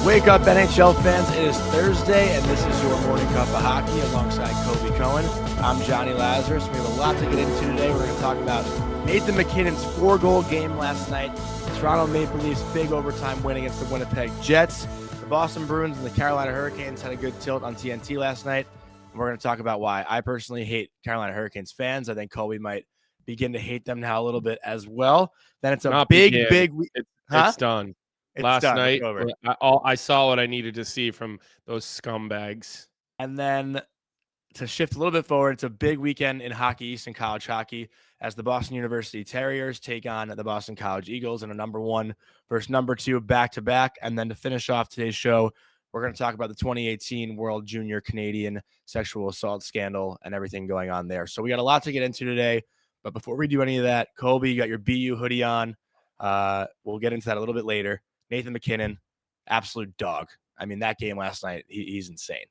Wake up, NHL fans. It is Thursday, and this is your morning cup of hockey alongside Colby Cohen. I'm Jonny Lazarus. We have a lot to get into today. We're going to talk about Nathan MacKinnon's 4-goal game last night, Toronto Maple Leafs' big overtime win against the Winnipeg Jets. The Boston Bruins and the Carolina Hurricanes had a good tilt on TNT last night. And we're going to talk about why I personally hate Carolina Hurricanes fans. I think Colby might begin to hate them now a little bit as well. Then it's a big week. It's done. Last done. night, I saw what I needed to see from those scumbags. And then to shift a little bit forward, it's a big weekend in Hockey East and college hockey as the Boston University Terriers take on the Boston College Eagles in a number 1 versus number 2 back-to-back. And then to finish off today's show, we're going to talk about the 2018 World Junior Canadian sexual assault scandal and everything going on there. So we got a lot to get into today. But before we do any of that, Colby, you got your BU hoodie on. We'll get into that a little bit later. Nathan MacKinnon, absolute dog. I mean, that game last night, he's insane.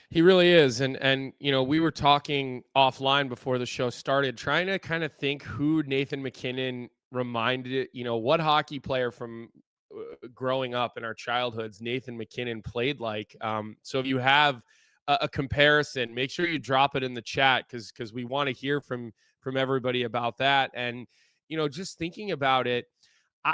He really is. And you know, we were talking offline before the show started, trying to kind of think who Nathan MacKinnon reminded it, you know, what hockey player from growing up in our childhoods Nathan MacKinnon played like. So if you have a comparison, make sure you drop it in the chat because we want to hear from everybody about that. And, you know, just thinking about it,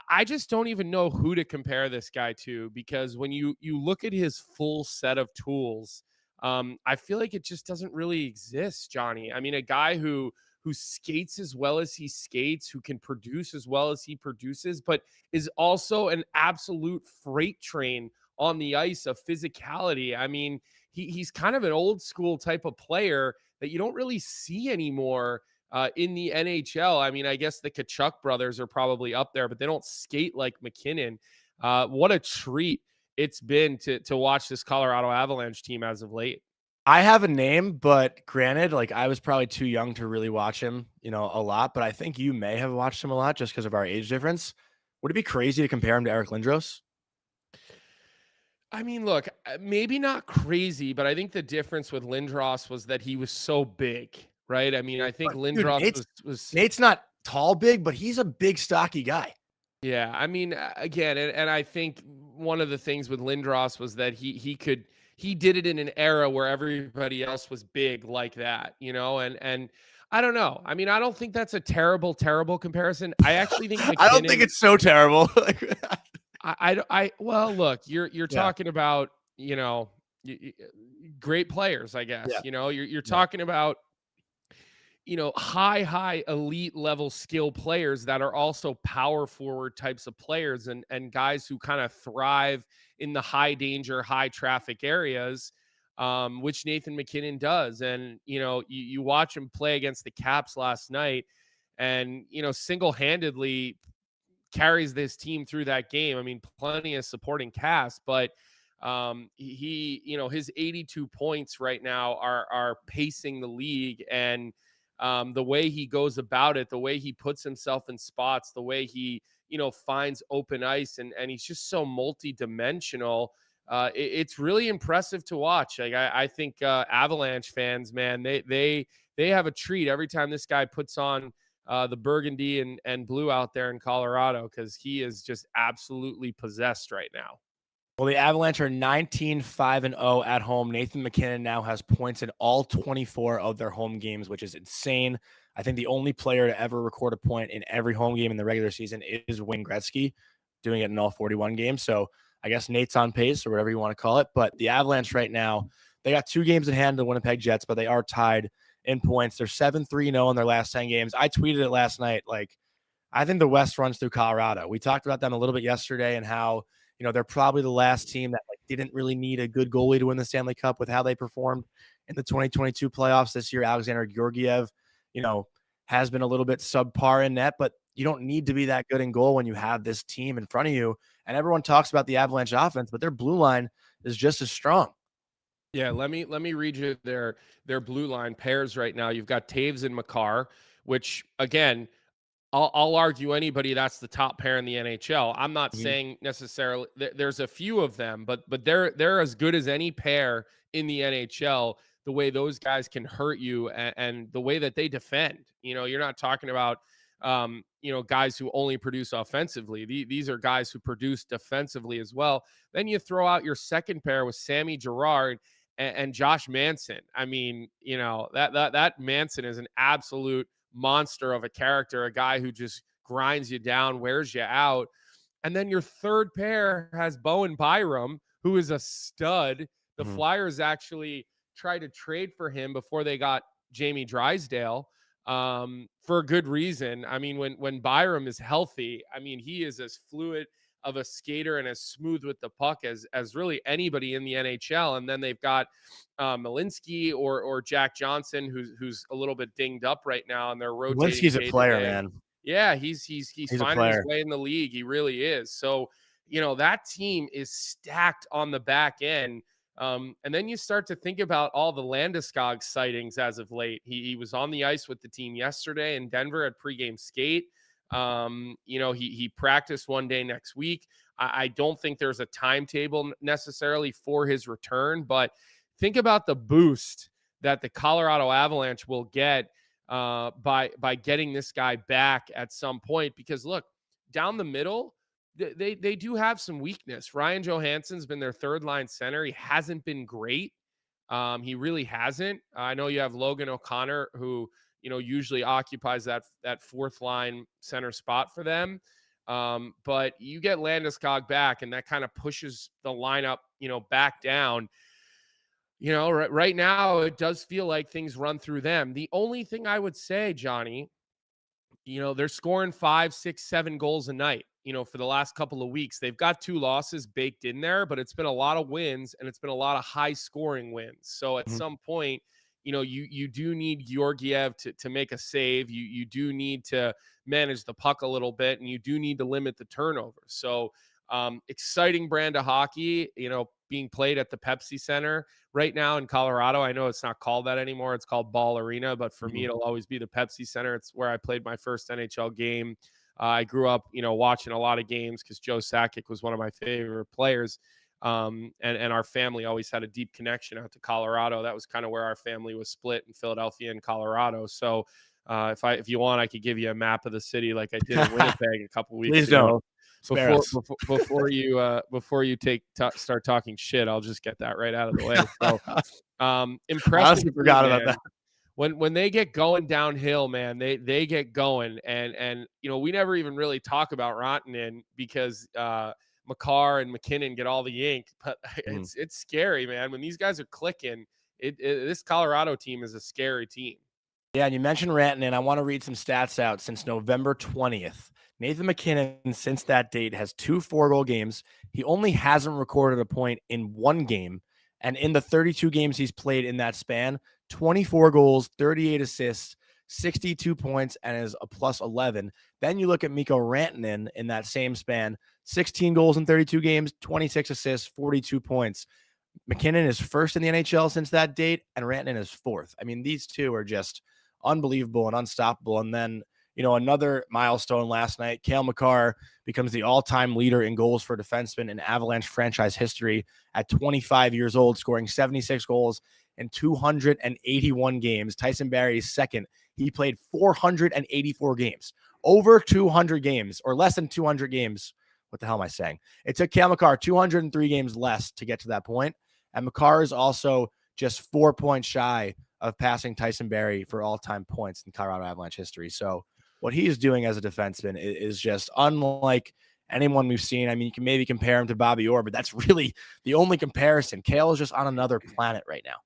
I just don't even know who to compare this guy to, because when you look at his full set of tools, I feel like it just doesn't really exist, Jonny. I mean, a guy who skates as well as he skates, who can produce as well as he produces, but is also an absolute freight train on the ice of physicality. I mean, he's kind of an old school type of player that you don't really see anymore in the NHL. I mean, I guess the Tkachuk brothers are probably up there, but they don't skate like MacKinnon. What a treat it's been to watch this Colorado Avalanche team as of late. I have a name, but granted, like I was probably too young to really watch him, you know, a lot, but I think you may have watched him a lot just because of our age difference. Would it be crazy to compare him to Eric Lindros? I mean, look, maybe not crazy, but I think the difference with Lindros was that he was so big, right? I mean, I think Lindros was Nate's not tall big, but he's a big, stocky guy. Yeah, I mean, again, and I think one of the things with Lindros was that he did it in an era where everybody else was big like that, you know, and I don't know. I mean, I don't think that's a terrible comparison. I actually think I don't think it's so terrible. Well, look, you're talking about, you know, great players, I guess. Yeah. You know, you're talking about, you know, high elite level skill players that are also power forward types of players and guys who kind of thrive in the high danger, high traffic areas, which Nathan MacKinnon does. And, you know, you watch him play against the Caps last night and, you know, single-handedly carries this team through that game. I mean, plenty of supporting cast, but he, you know, his 82 points right now are pacing the league. And the way he goes about it, the way he puts himself in spots, the way he, you know, finds open ice, and he's just so multi-dimensional. It's really impressive to watch. Like I think Avalanche fans, man, they have a treat every time this guy puts on the burgundy and blue out there in Colorado, because he is just absolutely possessed right now. Well, the Avalanche are 19-5-0 at home. Nathan MacKinnon now has points in all 24 of their home games, which is insane. I think the only player to ever record a point in every home game in the regular season is Wayne Gretzky, doing it in all 41 games. So I guess Nate's on pace, or whatever you want to call it. But the Avalanche right now, they got 2 games in hand, the Winnipeg Jets, but they are tied in points. They're 7-3-0 in their last 10 games. I tweeted it last night. Like, I think the West runs through Colorado. We talked about them a little bit yesterday and how, you know, they're probably the last team that like didn't really need a good goalie to win the Stanley Cup with how they performed in the 2022 playoffs this year. Alexander Georgiev, you know, has been a little bit subpar in net, but you don't need to be that good in goal when you have this team in front of you. And everyone talks about the Avalanche offense, but their blue line is just as strong. Yeah, let me read you their blue line pairs right now. You've got Taves and Makar, which again, I'll argue anybody that's the top pair in the NHL. I'm not saying necessarily there's a few of them, but they're as good as any pair in the NHL. The way those guys can hurt you and the way that they defend. You know, you're not talking about guys who only produce offensively. These are guys who produce defensively as well. Then you throw out your second pair with Sammy Girard and Josh Manson. I mean, that Manson is an absolute monster of a character, a guy who just grinds you down, wears you out. And then your third pair has Bowen Byram, who is a stud. The Mhm. Flyers actually tried to trade for him before they got Jamie Drysdale, for a good reason. I mean, when Byram is healthy, I mean, he is as fluid of a skater and as smooth with the puck as really anybody in the NHL. And then they've got Malinsky or Jack Johnson, who's a little bit dinged up right now, and they're rotating Linsky's a day to player, day. man. Yeah, he's He's a finding his player. way in the league. He really is. So, that team is stacked on the back end. And then you start to think about all the Landeskog sightings as of late. He was on the ice with the team yesterday in Denver at pregame skate. He practiced one day next week. I don't think there's a timetable necessarily for his return, but think about the boost that the Colorado Avalanche will get by getting this guy back at some point. Because look, down the middle, they do have some weakness. Ryan Johansson's been their third line center. He hasn't been great. He really hasn't. I know you have Logan O'Connor, who usually occupies that fourth line center spot for them. But you get Landeskog back, and that kind of pushes the lineup back down. Right now it does feel like things run through them. The only thing I would say, Johnny, they're scoring 5, 6, 7 goals a night, for the last couple of weeks. They've got 2 losses baked in there, but it's been a lot of wins, and it's been a lot of high scoring wins. So at Mhm. some point, you do need Georgiev to make a save. You do need to manage the puck a little bit, and you do need to limit the turnover. So exciting brand of hockey, being played at the Pepsi Center right now in Colorado. I know it's not called that anymore. It's called Ball Arena, but for me, Mhm. it'll always be the Pepsi Center. It's where I played my first NHL game. I grew up, watching a lot of games because Joe Sakic was one of my favorite players. And our family always had a deep connection out to Colorado. That was kind of where our family was split in Philadelphia and Colorado. So if you want, I could give you a map of the city like I did in Winnipeg a couple weeks Please don't ago. spare us. Before you start talking shit, I'll just get that right out of the way. So I impressive honestly team, forgot about man. that. When they get going downhill, man, they get going, and we never even really talk about Rantanen because Makar and MacKinnon get all the ink, but Mhm. it's scary, man. When these guys are clicking, this Colorado team is a scary team. Yeah, and you mentioned Rantanen. I want to read some stats out since November 20th. Nathan MacKinnon, since that date, has 2 4-goal games. He only hasn't recorded a point in 1 game. And in the 32 games he's played in that span, 24 goals, 38 assists, 62 points, and is a plus 11. Then you look at Mikko Rantanen in that same span, 16 goals in 32 games, 26 assists, 42 points. MacKinnon is first in the NHL since that date, and Rantanen is fourth. I mean, these two are just unbelievable and unstoppable. And then, another milestone last night, Cale Makar becomes the all-time leader in goals for defensemen in Avalanche franchise history at 25 years old, scoring 76 goals in 281 games. Tyson Barrie is second. He played 484 games, over 200 games, or less than 200 games. What the hell am I saying? It took Cale Makar 203 games less to get to that point. And Makar is also just 4 points shy of passing Tyson Barrie for all-time points in Colorado Avalanche history. So what he is doing as a defenseman is just unlike anyone we've seen. I mean, you can maybe compare him to Bobby Orr, but that's really the only comparison. Cale is just on another planet right now.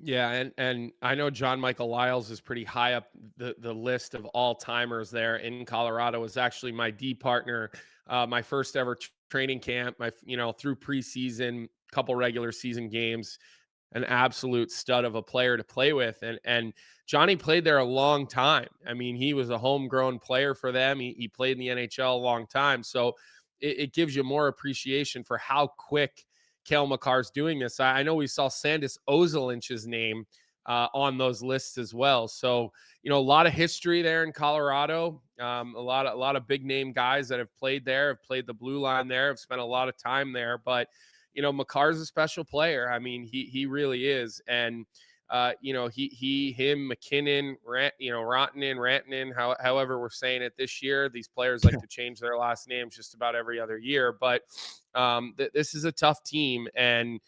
Yeah, and I know John Michael Lyles is pretty high up the list of all timers there in Colorado. Was actually my D partner, my first ever training camp. Through preseason, couple regular season games, an absolute stud of a player to play with, and Johnny played there a long time. I mean, he was a homegrown player for them. He played in the NHL a long time, so it gives you more appreciation for how quick Cale Makar's doing this. I know we saw Sandis Ozelinch's name on those lists as well. So, a lot of history there in Colorado. A lot of big name guys that have played there, have played the blue line there, have spent a lot of time there. But, Makar's a special player. I mean, he really is. And him, MacKinnon, Rantanen, however we're saying it this year. These players like to change their last names just about every other year. But this is a tough team, and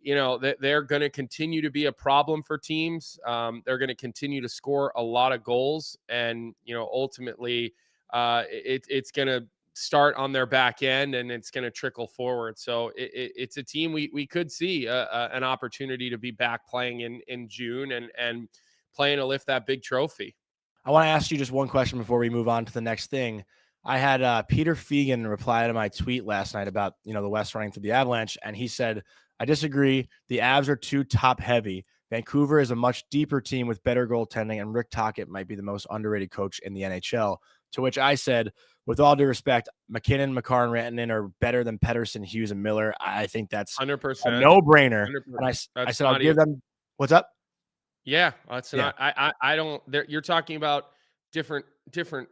they're going to continue to be a problem for teams. They're going to continue to score a lot of goals, and ultimately, it's going to start on their back end and it's going to trickle forward. So it's a team we could see an opportunity to be back playing in June and playing to lift that big trophy. I want to ask you just one question before we move on to the next thing. I had Peter Fegan reply to my tweet last night about, the West running through the Avalanche. And he said, I disagree. The Avs are too top heavy. Vancouver is a much deeper team with better goaltending, and Rick Tocchet might be the most underrated coach in the NHL. To which I said, with all due respect, MacKinnon, Makar, and Rantanen are better than Pettersson, Hughes, and Miller. I think that's 100%. a no-brainer. And I said, I'll give them – what's up? Yeah, that's not. I don't. You're talking about different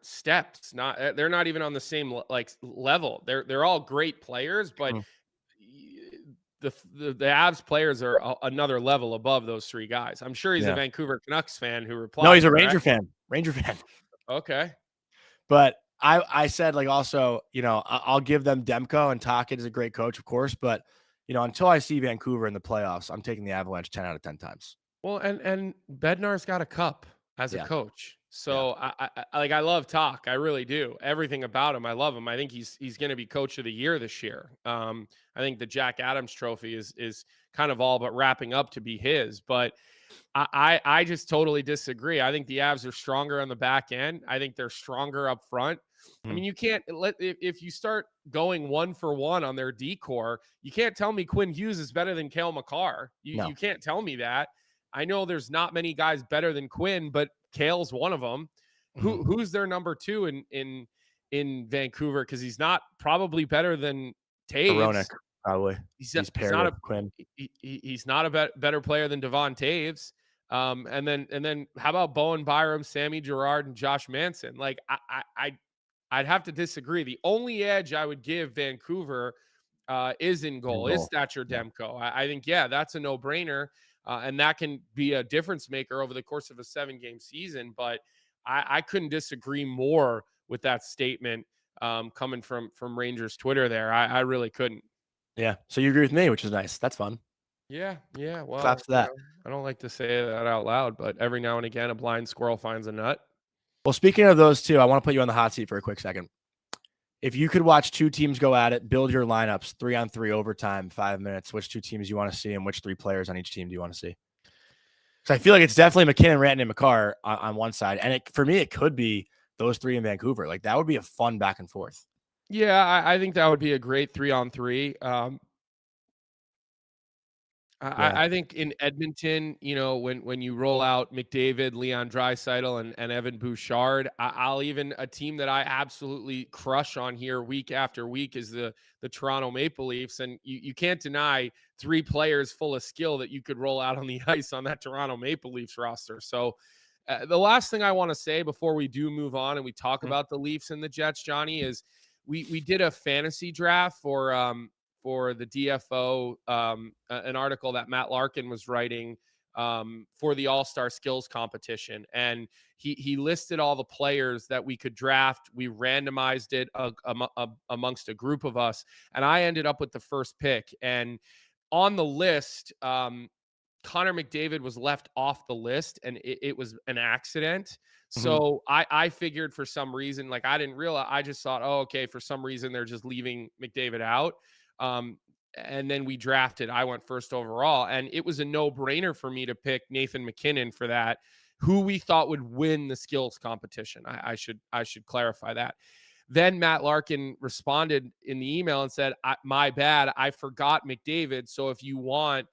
steps. They're not even on the same level. They're all great players, but the Avs players are another level above those three guys. I'm sure he's a Vancouver Canucks fan who replied. No, he's a Ranger fan. Ranger fan. Okay. But I said, also, I'll give them Demko, and Tocchet is a great coach, of course. But, until I see Vancouver in the playoffs, I'm taking the Avalanche 10 out of 10 times. Well, and Bednar's got a cup as a coach. So I love Talk. I really do. Everything about him. I love him. I think he's going to be coach of the year this year. I think the Jack Adams trophy is kind of all but wrapping up to be his, but I just totally disagree. I think the Avs are stronger on the back end. I think they're stronger up front. I mean, you can't if you start going 1-for-1 on their decor, you can't tell me Quinn Hughes is better than Cale Makar. You can't tell me that. I know there's not many guys better than Quinn, but Cale's one of them. Who's their number two in Vancouver? Because he's not probably better than Taves. Hronek, probably. He's paired with Quinn. He's not a better player than Devon Taves. And then how about Bowen Byram, Sammy Girard, and Josh Manson? Like I'd have to disagree. The only edge I would give Vancouver is in goal. Is Thatcher Demko. I think that's a no-brainer. And that can be a difference maker over the course of a 7-game season. But I couldn't disagree more with that statement coming from Rangers Twitter there. I really couldn't. Yeah. So you agree with me, which is nice. That's fun. Yeah. Well, claps to that. I don't like to say that out loud, but every now and again, a blind squirrel finds a nut. Well, speaking of those two, I want to put you on the hot seat for a quick second. If you could watch two teams go at it, build your lineups, 3-on-3 overtime, 5 minutes, which two teams you want to see and which three players on each team do you want to see? So I feel like it's definitely MacKinnon, Rantanen, and Makar on one side. And for me, it could be those three in Vancouver. Like, that would be a fun back and forth. Yeah, I think that would be a great 3-on-3. I think in Edmonton, when you roll out McDavid, Leon Draisaitl, and Evan Bouchard, I'll even a team that I absolutely crush on here week after week is the Toronto Maple Leafs. And you can't deny 3 players full of skill that you could roll out on the ice on that Toronto Maple Leafs roster. So the last thing I want to say before we do move on and we talk about the Leafs and the Jets, Johnny, is we did a fantasy draft for the DFO, an article that Matt Larkin was writing for the All-Star Skills Competition. And he listed all the players that we could draft. We randomized it amongst a group of us. And I ended up with the first pick. And on the list, Connor McDavid was left off the list, and it was an accident. So I figured for some reason, I didn't realize, I just thought, oh, okay, for some reason they're just leaving McDavid out. And then we drafted. I went first overall, and it was a no-brainer for me to pick Nathan MacKinnon for that, who we thought would win the skills competition. I should clarify that. Then Matt Larkin responded in the email and said, my bad, I forgot McDavid. So if you want,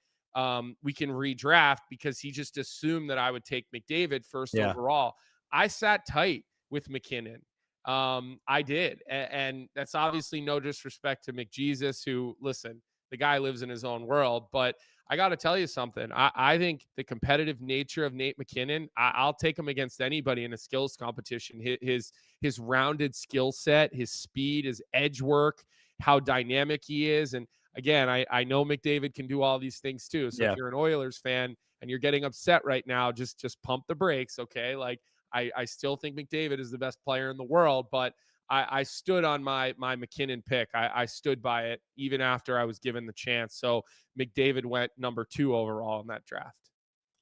we can redraft, because he just assumed that I would take McDavid first overall. I sat tight with MacKinnon. I did. And that's obviously no disrespect to McJesus, who, listen, the guy lives in his own world. But I got to tell you something. I think the competitive nature of Nate MacKinnon, I'll take him against anybody in a skills competition. His rounded skill set, his speed, his edge work, how dynamic he is. And again, I know McDavid can do all these things too. So if you're an Oilers fan and you're getting upset right now, just pump the brakes, okay? Like I still think McDavid is the best player in the world, but I stood on my MacKinnon pick. I stood by it even after I was given the chance. So McDavid went number 2 overall in that draft.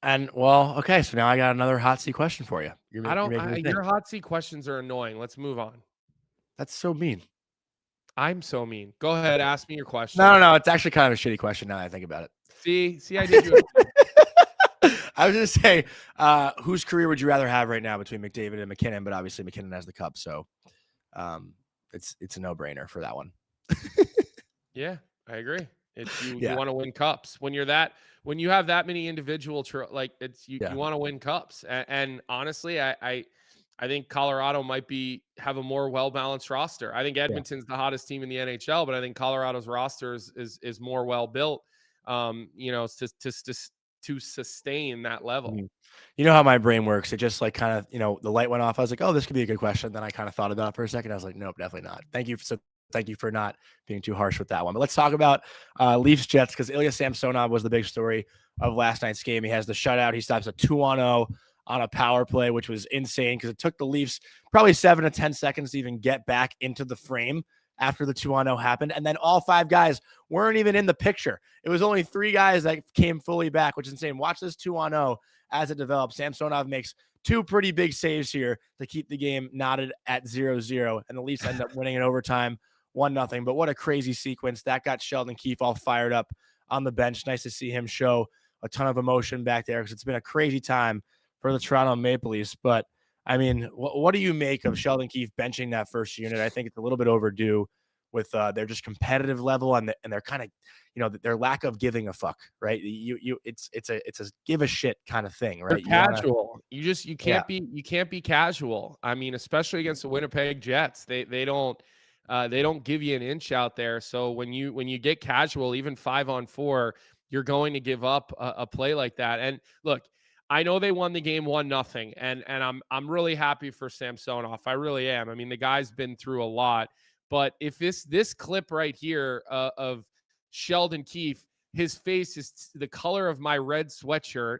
And well, okay, so now I got another hot seat question for you. You're making me think. Your hot seat questions are annoying. Let's move on. That's so mean. I'm so mean. Go ahead, ask me your question. No. It's actually kind of a shitty question now that I think about it. See, I did you. I was going to say, whose career would you rather have right now between McDavid and MacKinnon? But obviously MacKinnon has the cup, so it's a no-brainer for that one. Yeah, I agree. It's you Yeah. want to win cups when you have that many individual you want to win cups. And honestly, I think Colorado might have a more well-balanced roster. I think Edmonton's the hottest team in the NHL, but I think Colorado's roster is more well-built, to sustain that level. You know how my brain works. It just like kind of, the light went off. I was like, oh, this could be a good question. Then I kind of thought about it for a second. I was like, nope, definitely not. Thank you for not being too harsh with that one. But let's talk about Leafs Jets, because Ilya Samsonov was the big story of last night's game. He has the shutout. He stops a 2-on-0 on a power play, which was insane because it took the Leafs probably 7 to 10 seconds to even get back into the frame after the 2-on-0 happened. And then all 5 guys weren't even in the picture. It was only 3 guys that came fully back, which is insane. Watch this 2-on-0 as it develops. Samsonov makes 2 pretty big saves here to keep the game knotted at 0-0, and the Leafs end up winning in overtime 1-0. But what a crazy sequence. That got Sheldon Keefe all fired up on the bench. Nice to see him show a ton of emotion back there, because it's been a crazy time for the Toronto Maple Leafs. But I mean, what do you make of Sheldon Keefe benching that first unit? I think it's a little bit overdue with their just competitive level and their kind of, their lack of giving a fuck, right? It's a give a shit kind of thing, right? They're casual. You can't be casual. I mean, especially against the Winnipeg Jets, they don't give you an inch out there. So when you get casual, even 5-on-4, you're going to give up a play like that. And look, I know they won the game 1-0, and I'm really happy for Samsonov. I really am. I mean, the guy's been through a lot, but if this clip right here of Sheldon Keefe, his face is the color of my red sweatshirt,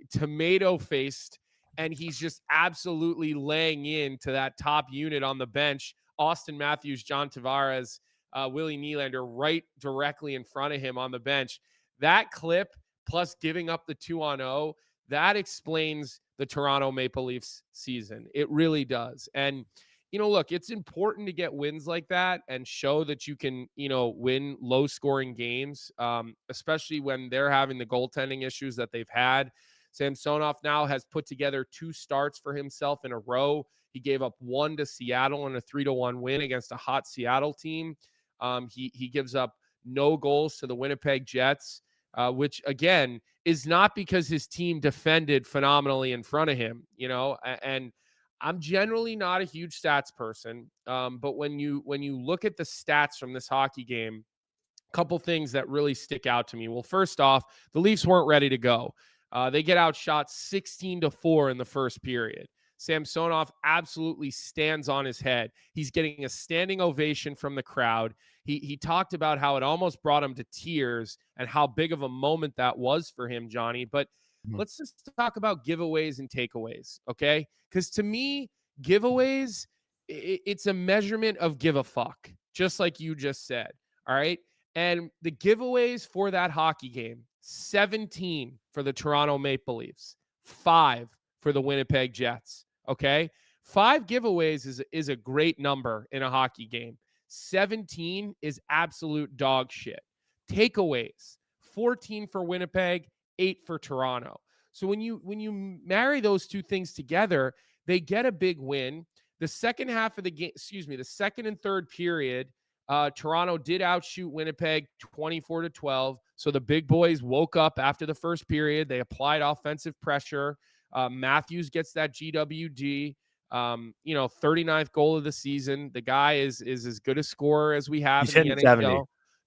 tomato faced, and he's just absolutely laying into that top unit on the bench. Austin Matthews, John Tavares, Willie Nylander right directly in front of him on the bench. That clip, plus giving up the 2-on-0, that explains the Toronto Maple Leafs season. It really does. And, look, it's important to get wins like that and show that you can, win low-scoring games, especially when they're having the goaltending issues that they've had. Samsonov now has put together 2 starts for himself in a row. He gave up 1 to Seattle in a 3-1 win against a hot Seattle team. He gives up no goals to the Winnipeg Jets, which, again, is not because his team defended phenomenally in front of him, and I'm generally not a huge stats person. But when you look at the stats from this hockey game, a couple things that really stick out to me. Well, first off, the Leafs weren't ready to go. They get outshot 16-4 in the first period. Samsonov absolutely stands on his head. He's getting a standing ovation from the crowd. He talked about how it almost brought him to tears and how big of a moment that was for him, Johnny. But let's just talk about giveaways and takeaways, okay? Because to me, giveaways, it's a measurement of give a fuck, just like you just said, all right? And the giveaways for that hockey game, 17 for the Toronto Maple Leafs, 5 for the Winnipeg Jets, okay? 5 giveaways is a great number in a hockey game. 17 is absolute dog shit. Takeaways, 14 for Winnipeg, 8 for Toronto. So when you marry those 2 things together, they get a big win. The second half of the game, the second and third period, Toronto did outshoot Winnipeg 24-12. So the big boys woke up after the first period. They applied offensive pressure. Matthews gets that GWG. 39th goal of the season. The guy is as good a scorer as we have in the NHL. 70.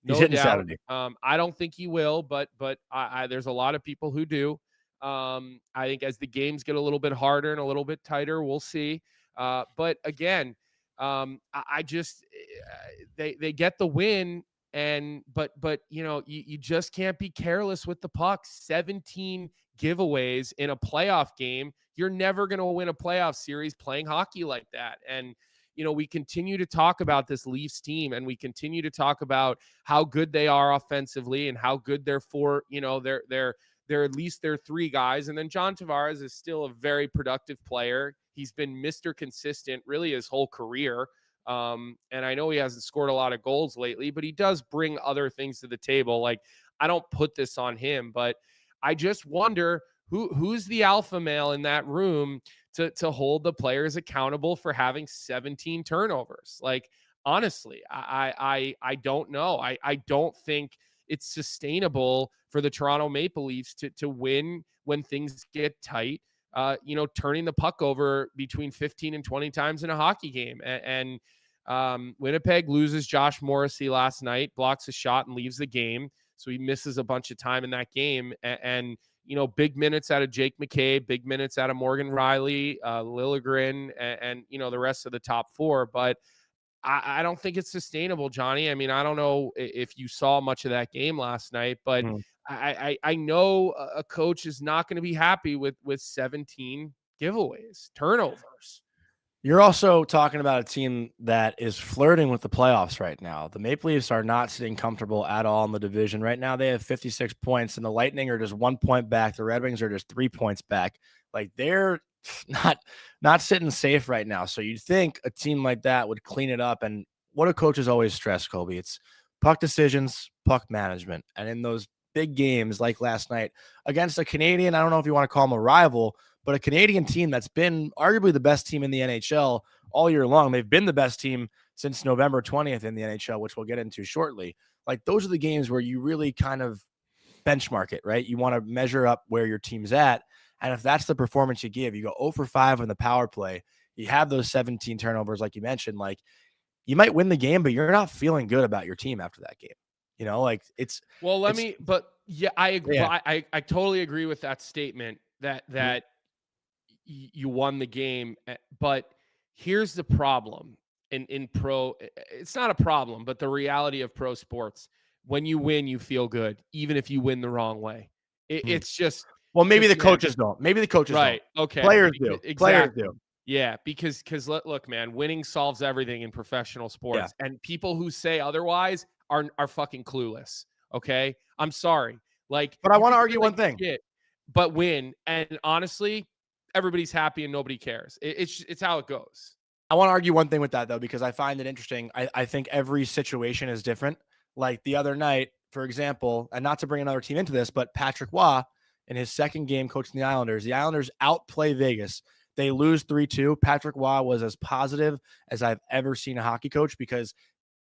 No He's doubt. 70. I don't think he will, but there's a lot of people who do. I think as the games get a little bit harder and a little bit tighter, we'll see. But again, I just they get the win, but you just can't be careless with the puck. 17 giveaways in a playoff game. You're never going to win a playoff series playing hockey like that. And we continue to talk about this Leafs team, and we continue to talk about how good they are offensively and how good they're for, they're at least their three guys. And then John Tavares is still a very productive player. He's been Mr. Consistent really his whole career. And I know he hasn't scored a lot of goals lately, but he does bring other things to the table. Like, I don't put this on him, but I just wonder who's the alpha male in that room to hold the players accountable for having 17 turnovers. Like, honestly, I don't know. I don't think it's sustainable for the Toronto Maple Leafs to win when things get tight. Turning the puck over between 15 and 20 times in a hockey game. And Winnipeg loses Josh Morrissey last night, blocks a shot and leaves the game. So he misses a bunch of time in that game. And big minutes out of Jake McCabe, big minutes out of Morgan Riley, Liljegren, and the rest of the top four. But I don't think it's sustainable, Johnny. I mean, I don't know if you saw much of that game last night, but I know a coach is not going to be happy with 17 giveaways, turnovers. You're also talking about a team that is flirting with the playoffs right now. The Maple Leafs are not sitting comfortable at all in the division. Right now, they have 56 points, and the Lightning are just 1 point back. The Red Wings are just 3 points back. Like, they're not sitting safe right now. So you'd think a team like that would clean it up. And what do coaches always stress, Colby? It's puck decisions, puck management. And in those big games like last night against a Canadian, I don't know if you want to call them a rival, but a Canadian team that's been arguably the best team in the NHL all year long. They've been the best team since November 20th in the NHL, which we'll get into shortly. Like, those are the games where you really kind of benchmark it, right? You want to measure up where your team's at. And if that's the performance you give, you go 0 for 5 in the power play, you have those 17 turnovers, like you mentioned, like, you might win the game, but you're not feeling good about your team after that game. I agree. Yeah. I totally agree with that statement that you won the game. But here's the problem in pro. It's not a problem, but the reality of pro sports, when you win, you feel good, even if you win the wrong way. It's just, well, maybe the coaches don't. Maybe the coaches right. don't. Okay. Players do. Exactly. Players do. Yeah, because look, man, winning solves everything in professional sports, and people who say otherwise are fucking clueless. Okay, I'm sorry. Like, but I want to argue one thing. But win, and honestly, everybody's happy and nobody cares. It's how it goes. I want to argue one thing with that, though, because I find it interesting. I think every situation is different. Like the other night, for example, and not to bring another team into this, but Patrick Waugh, in his second game coaching the Islanders outplay Vegas. They lose 3-2. Patrick Waugh was as positive as I've ever seen a hockey coach, because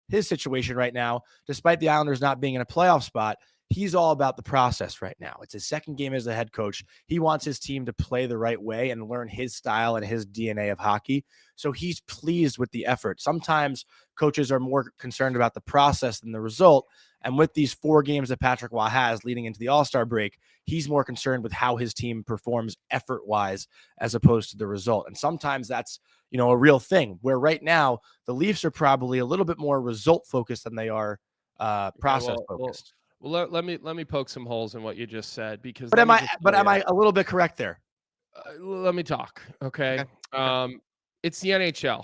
his situation right now, despite the Islanders not being in a playoff spot, he's all about the process right now. It's his second game as a head coach. He wants his team to play the right way and learn his style and his DNA of hockey. So he's pleased with the effort. Sometimes coaches are more concerned about the process than the result. And with these 4 games that Patrick Waugh has leading into the All-Star break, he's more concerned with how his team performs effort-wise as opposed to the result. And sometimes that's, a real thing, where right now the Leafs are probably a little bit more result-focused than they are process-focused. Well, let me poke some holes in what you just said, because. But am I a little bit correct there? Let me talk. Okay. It's the NHL.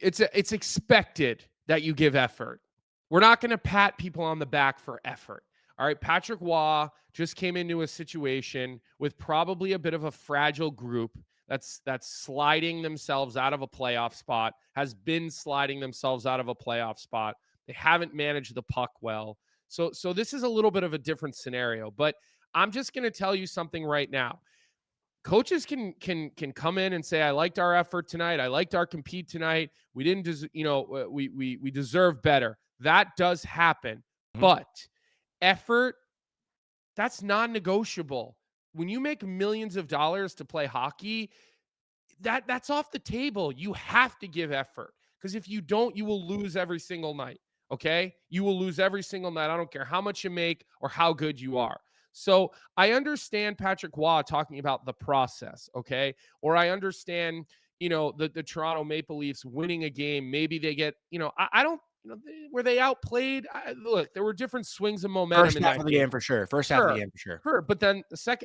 It's expected that you give effort. We're not going to pat people on the back for effort. All right. Patrick Waugh just came into a situation with probably a bit of a fragile group that's sliding themselves out of a playoff spot, has been sliding themselves out of a playoff spot. They haven't managed the puck well. So this is a little bit of a different scenario, but I'm just going to tell you something right now. Coaches can come in and say, I liked our effort tonight. I liked our compete tonight. We didn't, we deserve better. That does happen, but effort, that's non-negotiable. When you make millions of dollars to play hockey, that's off the table. You have to give effort, because if you don't, you will lose every single night. Okay. You will lose every single night. I don't care how much you make or how good you are. So I understand Patrick Waugh talking about the process. Okay. Or I understand, the Toronto Maple Leafs winning a game. Maybe they get, I don't, were they outplayed? Look, there were different swings of momentum First in half that of the game. game for sure. First half of the game for sure. Sure, but then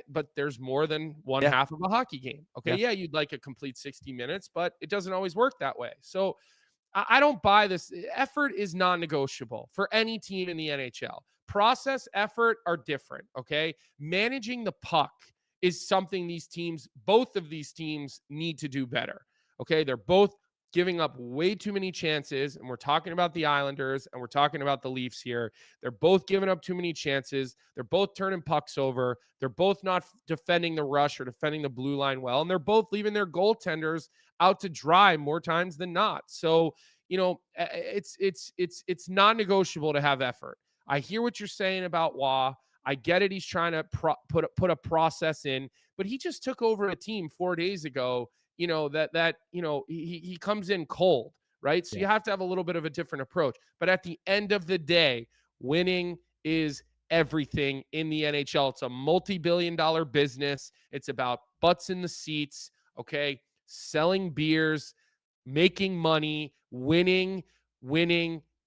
but there's more than one Yeah. half of a hockey game. Okay, Yeah. yeah, you'd like a complete 60 minutes, but it doesn't always work that way. So I don't buy this. Effort is non-negotiable for any team in the NHL. Process, effort are different. Okay, managing the puck is something both of these teams need to do better. Okay, they're both giving up way too many chances, and we're talking about the Islanders and we're talking about the Leafs here. They're both giving up too many chances. They're both turning pucks over. They're both not defending the rush or defending the blue line well, and they're both leaving their goaltenders out to dry more times than not. So, it's non-negotiable to have effort. I hear what you're saying about Wah. I get it. He's trying to put a process in, but he just took over a team 4 days ago. He comes in cold, right? So Yeah. you have to have a little bit of a different approach. But at the end of the day, winning is everything in the NHL. It's a multi-billion-dollar business. It's about butts in the seats, okay? Selling beers, making money, winning,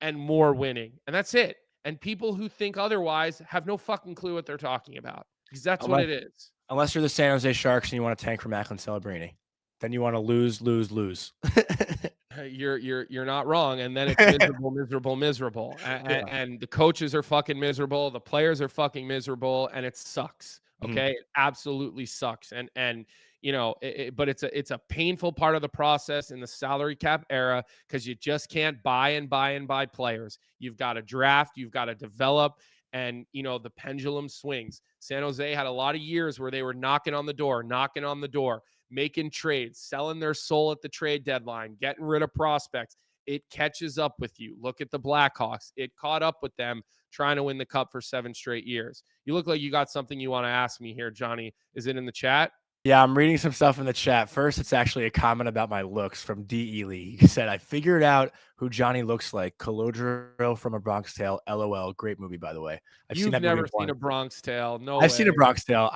and more winning. And that's it. And people who think otherwise have no fucking clue what they're talking about, because that's what Unless, it is. unless you're the San Jose Sharks and you want to tank for Macklin Celebrini, then you want to lose. You're not wrong, and then it's miserable, Yeah. and the coaches are fucking miserable, the players are fucking miserable, and it sucks. Mhm. Okay, it absolutely sucks, and but it's a painful part of the process in the salary cap era, because you just can't buy and buy players. You've got to draft, you've got to develop, and the pendulum swings. San Jose had a lot of years where they were knocking on the door, making trades, selling their soul at the trade deadline, getting rid of prospects. It catches up with you. Look at the Blackhawks. It caught up with them trying to win the cup for 7 straight years. You look like you got something you want to ask me here, Johnny. Is it in the chat? Yeah, I'm reading some stuff in the chat. First, it's actually a comment about my looks from D.E. Lee. He said, I figured out who Johnny looks like. Colodro from A Bronx Tale. LOL. Great movie, by the way. You've never seen A Bronx Tale. No I've way. seen A Bronx Tale.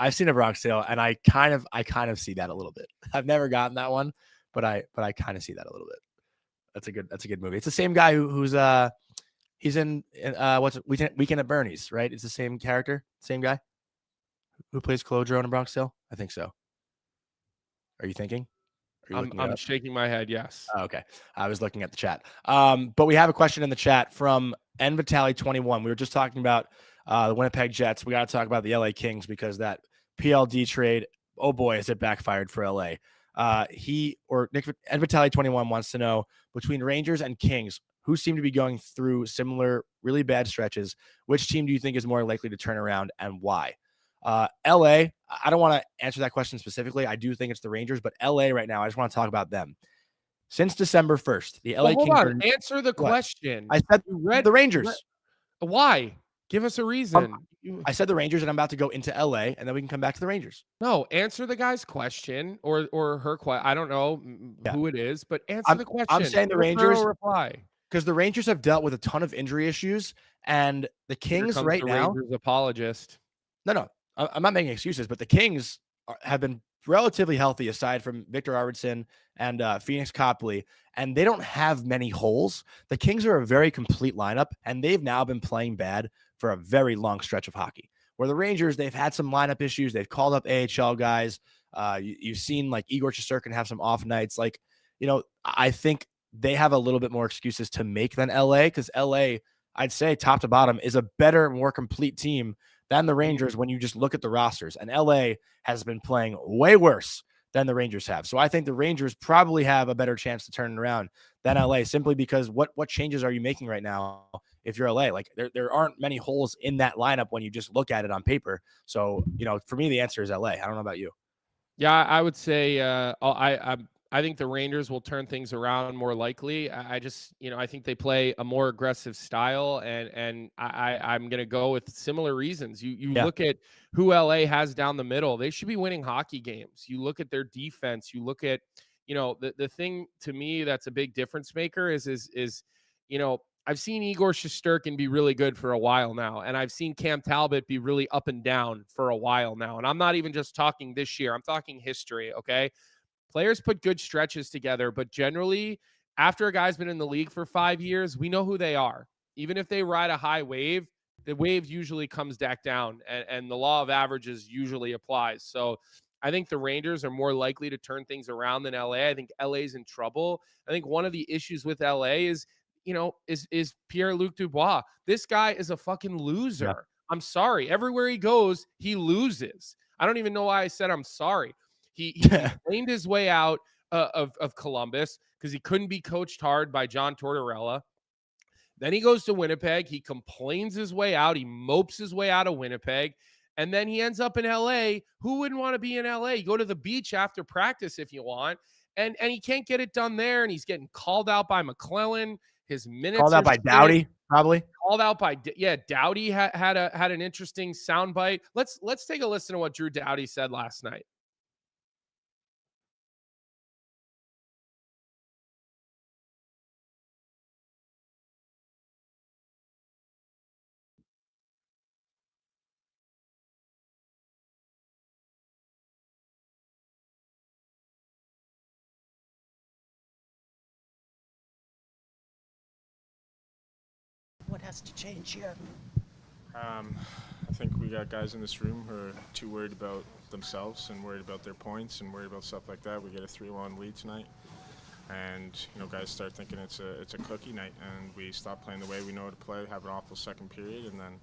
And I kind of see that a little bit. I've never gotten that one, but I kind of see that a little bit. That's a good movie. It's the same guy who's he's in Weekend at Bernie's, right? It's the same character, same guy who plays Colodro in A Bronx Tale. I think so. Are you thinking? Are you looking it I'm up? shaking my head. Yes. Oh, okay. I was looking at the chat. But we have a question in the chat from NVitali21. We were just talking about the Winnipeg Jets. We got to talk about the LA Kings, because that PLD trade, oh boy, has it backfired for LA. NVitali21 wants to know, between Rangers and Kings, who seem to be going through similar really bad stretches, which team do you think is more likely to turn around, and why? LA, I don't want to answer that question specifically. I do think it's the Rangers, but LA right now, I just want to talk about them. Since December 1st, the LA hold Kings on. Answer the question. I said the Rangers. Why? Give us a reason. I said the Rangers, and I'm about to go into LA, and then we can come back to the Rangers. No, answer the guy's question or her question. I don't know who it is, but answer the question. I'm saying the Rangers. Reply. Because the Rangers have dealt with a ton of injury issues, and the Kings right now. Rangers apologist. No. I'm not making excuses, but the Kings have been relatively healthy aside from Victor Arvidsson and Phoenix Copley, and they don't have many holes. The Kings are a very complete lineup, and they've now been playing bad for a very long stretch of hockey. Where the Rangers, they've had some lineup issues. They've called up AHL guys. You've seen like Igor Shesterkin have some off nights. I think they have a little bit more excuses to make than LA, because LA, I'd say top to bottom, is a better, more complete team than the Rangers when you just look at the rosters. And LA has been playing way worse than the Rangers have. So I think the Rangers probably have a better chance to turn it around than LA, simply because what changes are you making right now if you're LA? Like there aren't many holes in that lineup when you just look at it on paper. So, for me, the answer is LA. I don't know about you. Yeah, I would say I think the Rangers will turn things around more likely. I just, I think they play a more aggressive style, and I'm going to go with similar reasons. You look at who LA has down the middle. They should be winning hockey games. You look at their defense. You look at, the thing to me that's a big difference maker is I've seen Igor Shesterkin be really good for a while now, and I've seen Cam Talbot be really up and down for a while now. And I'm not even just talking this year. I'm talking history, okay? Players put good stretches together, but generally after a guy's been in the league for 5 years, we know who they are. Even if they ride a high wave, the wave usually comes back down, and the law of averages usually applies. So I think the Rangers are more likely to turn things around than LA. I think LA's in trouble. I think one of the issues with LA is, is Pierre-Luc Dubois. This guy is a fucking loser. Yeah. I'm sorry. Everywhere he goes, he loses. I don't even know why I said I'm sorry. He blamed his way out of Columbus because he couldn't be coached hard by John Tortorella. Then he goes to Winnipeg. He complains his way out. He mopes his way out of Winnipeg. And then he ends up in LA. Who wouldn't want to be in LA? You go to the beach after practice if you want. And he can't get it done there. And he's getting called out by McClellan. His minutes called out by Doughty, probably. Called out by Doughty had an interesting soundbite. Let's take a listen to what Drew Doughty said last night. What has to change here? I think we got guys in this room who are too worried about themselves and worried about their points and worried about stuff like that. We get a 3-1 lead tonight, and guys start thinking it's a cookie night, and we stop playing the way we know how to play, have an awful second period, and then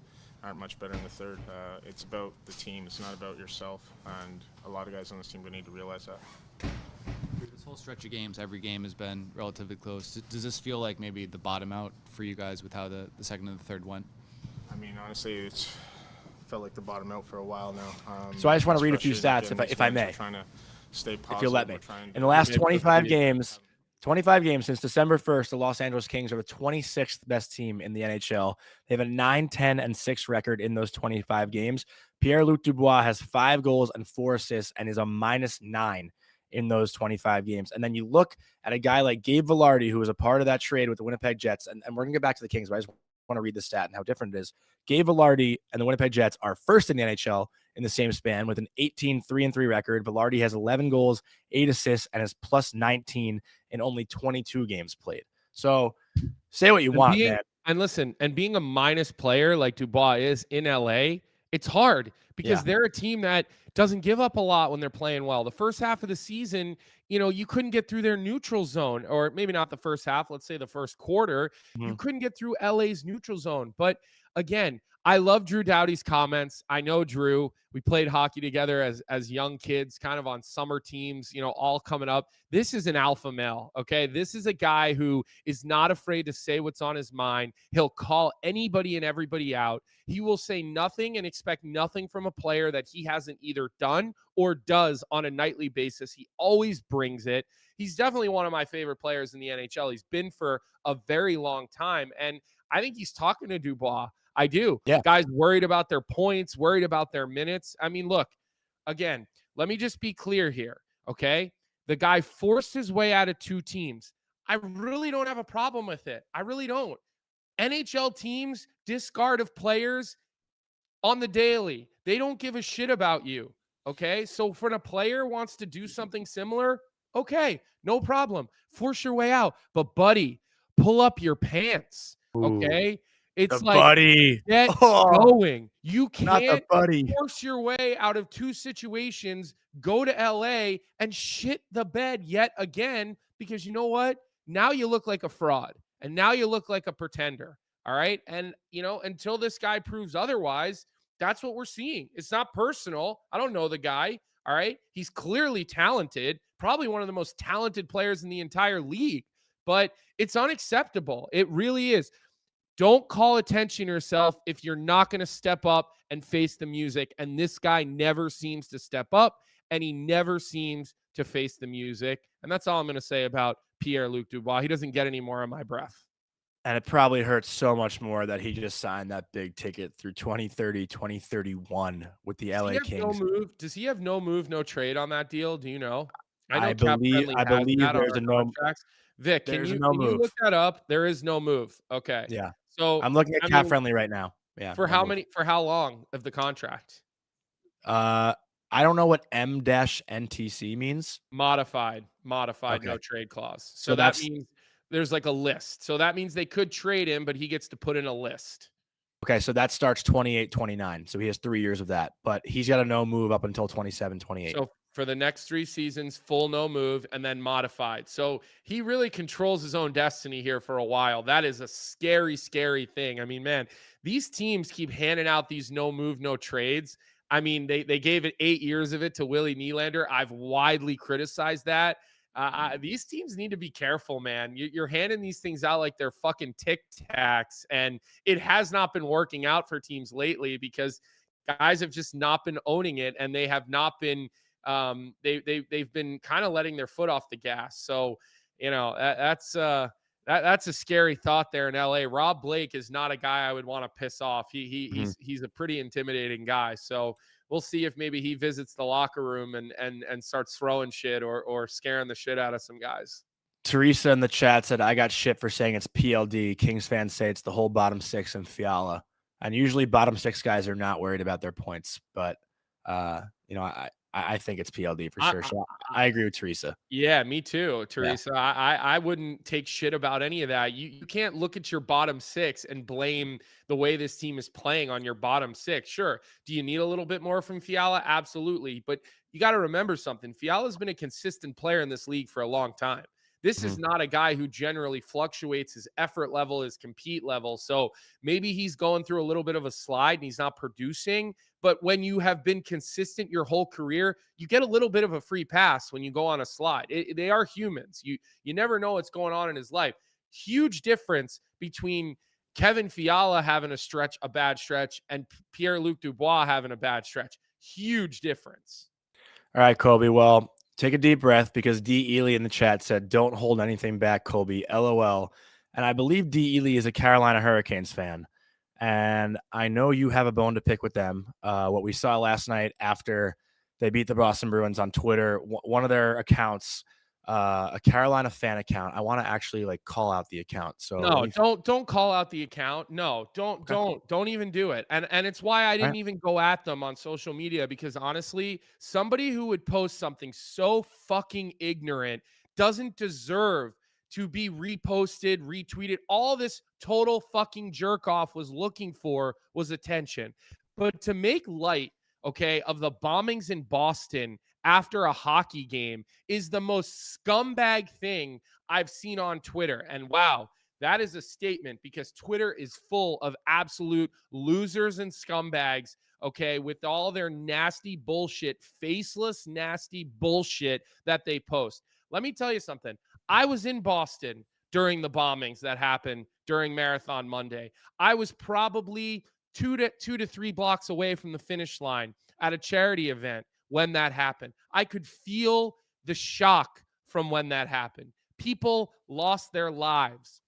aren't much better in the third. It's about the team. It's not about yourself, and a lot of guys on this team need to realize that. This whole stretch of games, every game has been relatively close. Does this feel like maybe the bottom out for you guys with how the second and the third went? I mean, honestly, it's felt like the bottom out for a while now. So I just want to read a few stats, if I may. Trying to stay positive. If you'll let me. In the last 25 games since December 1st, the Los Angeles Kings are the 26th best team in the NHL. They have a 9-10-6 record in those 25 games. Pierre-Luc Dubois has 5 goals and 4 assists and is a -9 in those 25 games. And then you look at a guy like Gabe Vilardi, who was a part of that trade with the Winnipeg Jets. And we're going to get back to the Kings, but I just want to read the stat and how different it is. Gabe Vilardi and the Winnipeg Jets are first in the NHL in the same span with an 18-3-3 record. Vilardi has 11 goals, 8 assists, and is +19 in only 22 games played. So say what you want, man. And listen, and being a minus player like Dubois is in LA, it's hard because they're a team that doesn't give up a lot when they're playing well. The first half of the season, you couldn't get through their neutral zone, or maybe not the first half, let's say the first quarter. You couldn't get through LA's neutral zone. But again, I love Drew Doughty's comments. I know Drew. We played hockey together as young kids, kind of on summer teams, all coming up. This is an alpha male, okay? This is a guy who is not afraid to say what's on his mind. He'll call anybody and everybody out. He will say nothing and expect nothing from a player that he hasn't either done or does on a nightly basis. He always brings it. He's definitely one of my favorite players in the NHL. He's been for a very long time, and I think he's talking to Dubois. I do. Yeah. Guys worried about their points, worried about their minutes. I mean, look, again, let me just be clear here, okay? The guy forced his way out of 2 teams. I really don't have a problem with it. I really don't. NHL teams discard of players on the daily. They don't give a shit about you, okay? So when a player wants to do something similar, okay, no problem. Force your way out. But, buddy, pull up your pants, okay? Ooh. It's The like, buddy. get going. You can't buddy. force your way out of 2 situations, go to LA and shit the bed yet again, because you know what? Now you look like a fraud, and now you look like a pretender. All right. And, until this guy proves otherwise, that's what we're seeing. It's not personal. I don't know the guy. All right. He's clearly talented, probably one of the most talented players in the entire league, but it's unacceptable. It really is. Don't call attention to yourself if you're not going to step up and face the music. And this guy never seems to step up, and he never seems to face the music. And that's all I'm going to say about Pierre-Luc Dubois. He doesn't get any more of my breath. And it probably hurts so much more that he just signed that big ticket through 2030, 2031 with the LA Kings. Does he have no move, no trade on that deal? Do you know? I believe there's a no. Vic, can you look that up? There is no move. Okay. Yeah. So I'm looking at Cap Friendly right now. Yeah. For how long of the contract? I don't know what M-NTC means. Modified, Okay. no trade clause. So that means there's like a list. So that means they could trade him, but he gets to put in a list. Okay, so that starts 28, 29. So he has 3 years of that, but he's got a no move up until 27, 28. So for the next 3 seasons, full no move and then modified. So he really controls his own destiny here for a while. That is a scary, scary thing. I mean, man, these teams keep handing out these no move, no trades. I mean, they gave it 8 years of it to Willie Nylander. I've widely criticized that. These teams need to be careful, man. You're handing these things out like they're fucking Tic Tacs, and it has not been working out for teams lately because guys have just not been owning it, and they have not been. They've been kind of letting their foot off the gas. So, that's a scary thought there in LA. Rob Blake is not a guy I would want to piss off. He's a pretty intimidating guy. So we'll see if maybe he visits the locker room and starts throwing shit or scaring the shit out of some guys. Teresa in the chat said, I got shit for saying it's PLD. Kings fans say it's the whole bottom six and Fiala. And usually bottom six guys are not worried about their points. But, I think it's PLD for sure. So I agree with Teresa. Yeah, me too, Teresa. Yeah. I wouldn't take shit about any of that. You can't look at your bottom six and blame the way this team is playing on your bottom six. Sure. Do you need a little bit more from Fiala? Absolutely. But you got to remember something. Fiala's been a consistent player in this league for a long time. This is not a guy who generally fluctuates his effort level, his compete level. So maybe he's going through a little bit of a slide and he's not producing. But when you have been consistent your whole career, you get a little bit of a free pass when you go on a slide. They are humans. You never know what's going on in his life. Huge difference between Kevin Fiala having a bad stretch, and Pierre-Luc Dubois having a bad stretch. Huge difference. All right, Colby. Well, take a deep breath because D. Ely in the chat said, don't hold anything back, Colby. LOL. And I believe D. Ely is a Carolina Hurricanes fan. And I know you have a bone to pick with them. What we saw last night after they beat the Boston Bruins on Twitter, one of their accounts, a Carolina fan account. I want to actually call out the account. So no, don't call out the account. No, don't even do it. And it's why I didn't even go at them on social media, because honestly, somebody who would post something so fucking ignorant doesn't deserve to be reposted, retweeted. All this total fucking jerk off was looking for was attention. But to make light, okay, of the bombings in Boston after a hockey game is the most scumbag thing I've seen on Twitter. And wow, that is a statement, because Twitter is full of absolute losers and scumbags, okay, with all their nasty bullshit, faceless, nasty bullshit that they post. Let me tell you something. I was in Boston during the bombings that happened during Marathon Monday. I was probably two to three blocks away from the finish line at a charity event when that happened. I could feel the shock from when that happened. People lost their lives.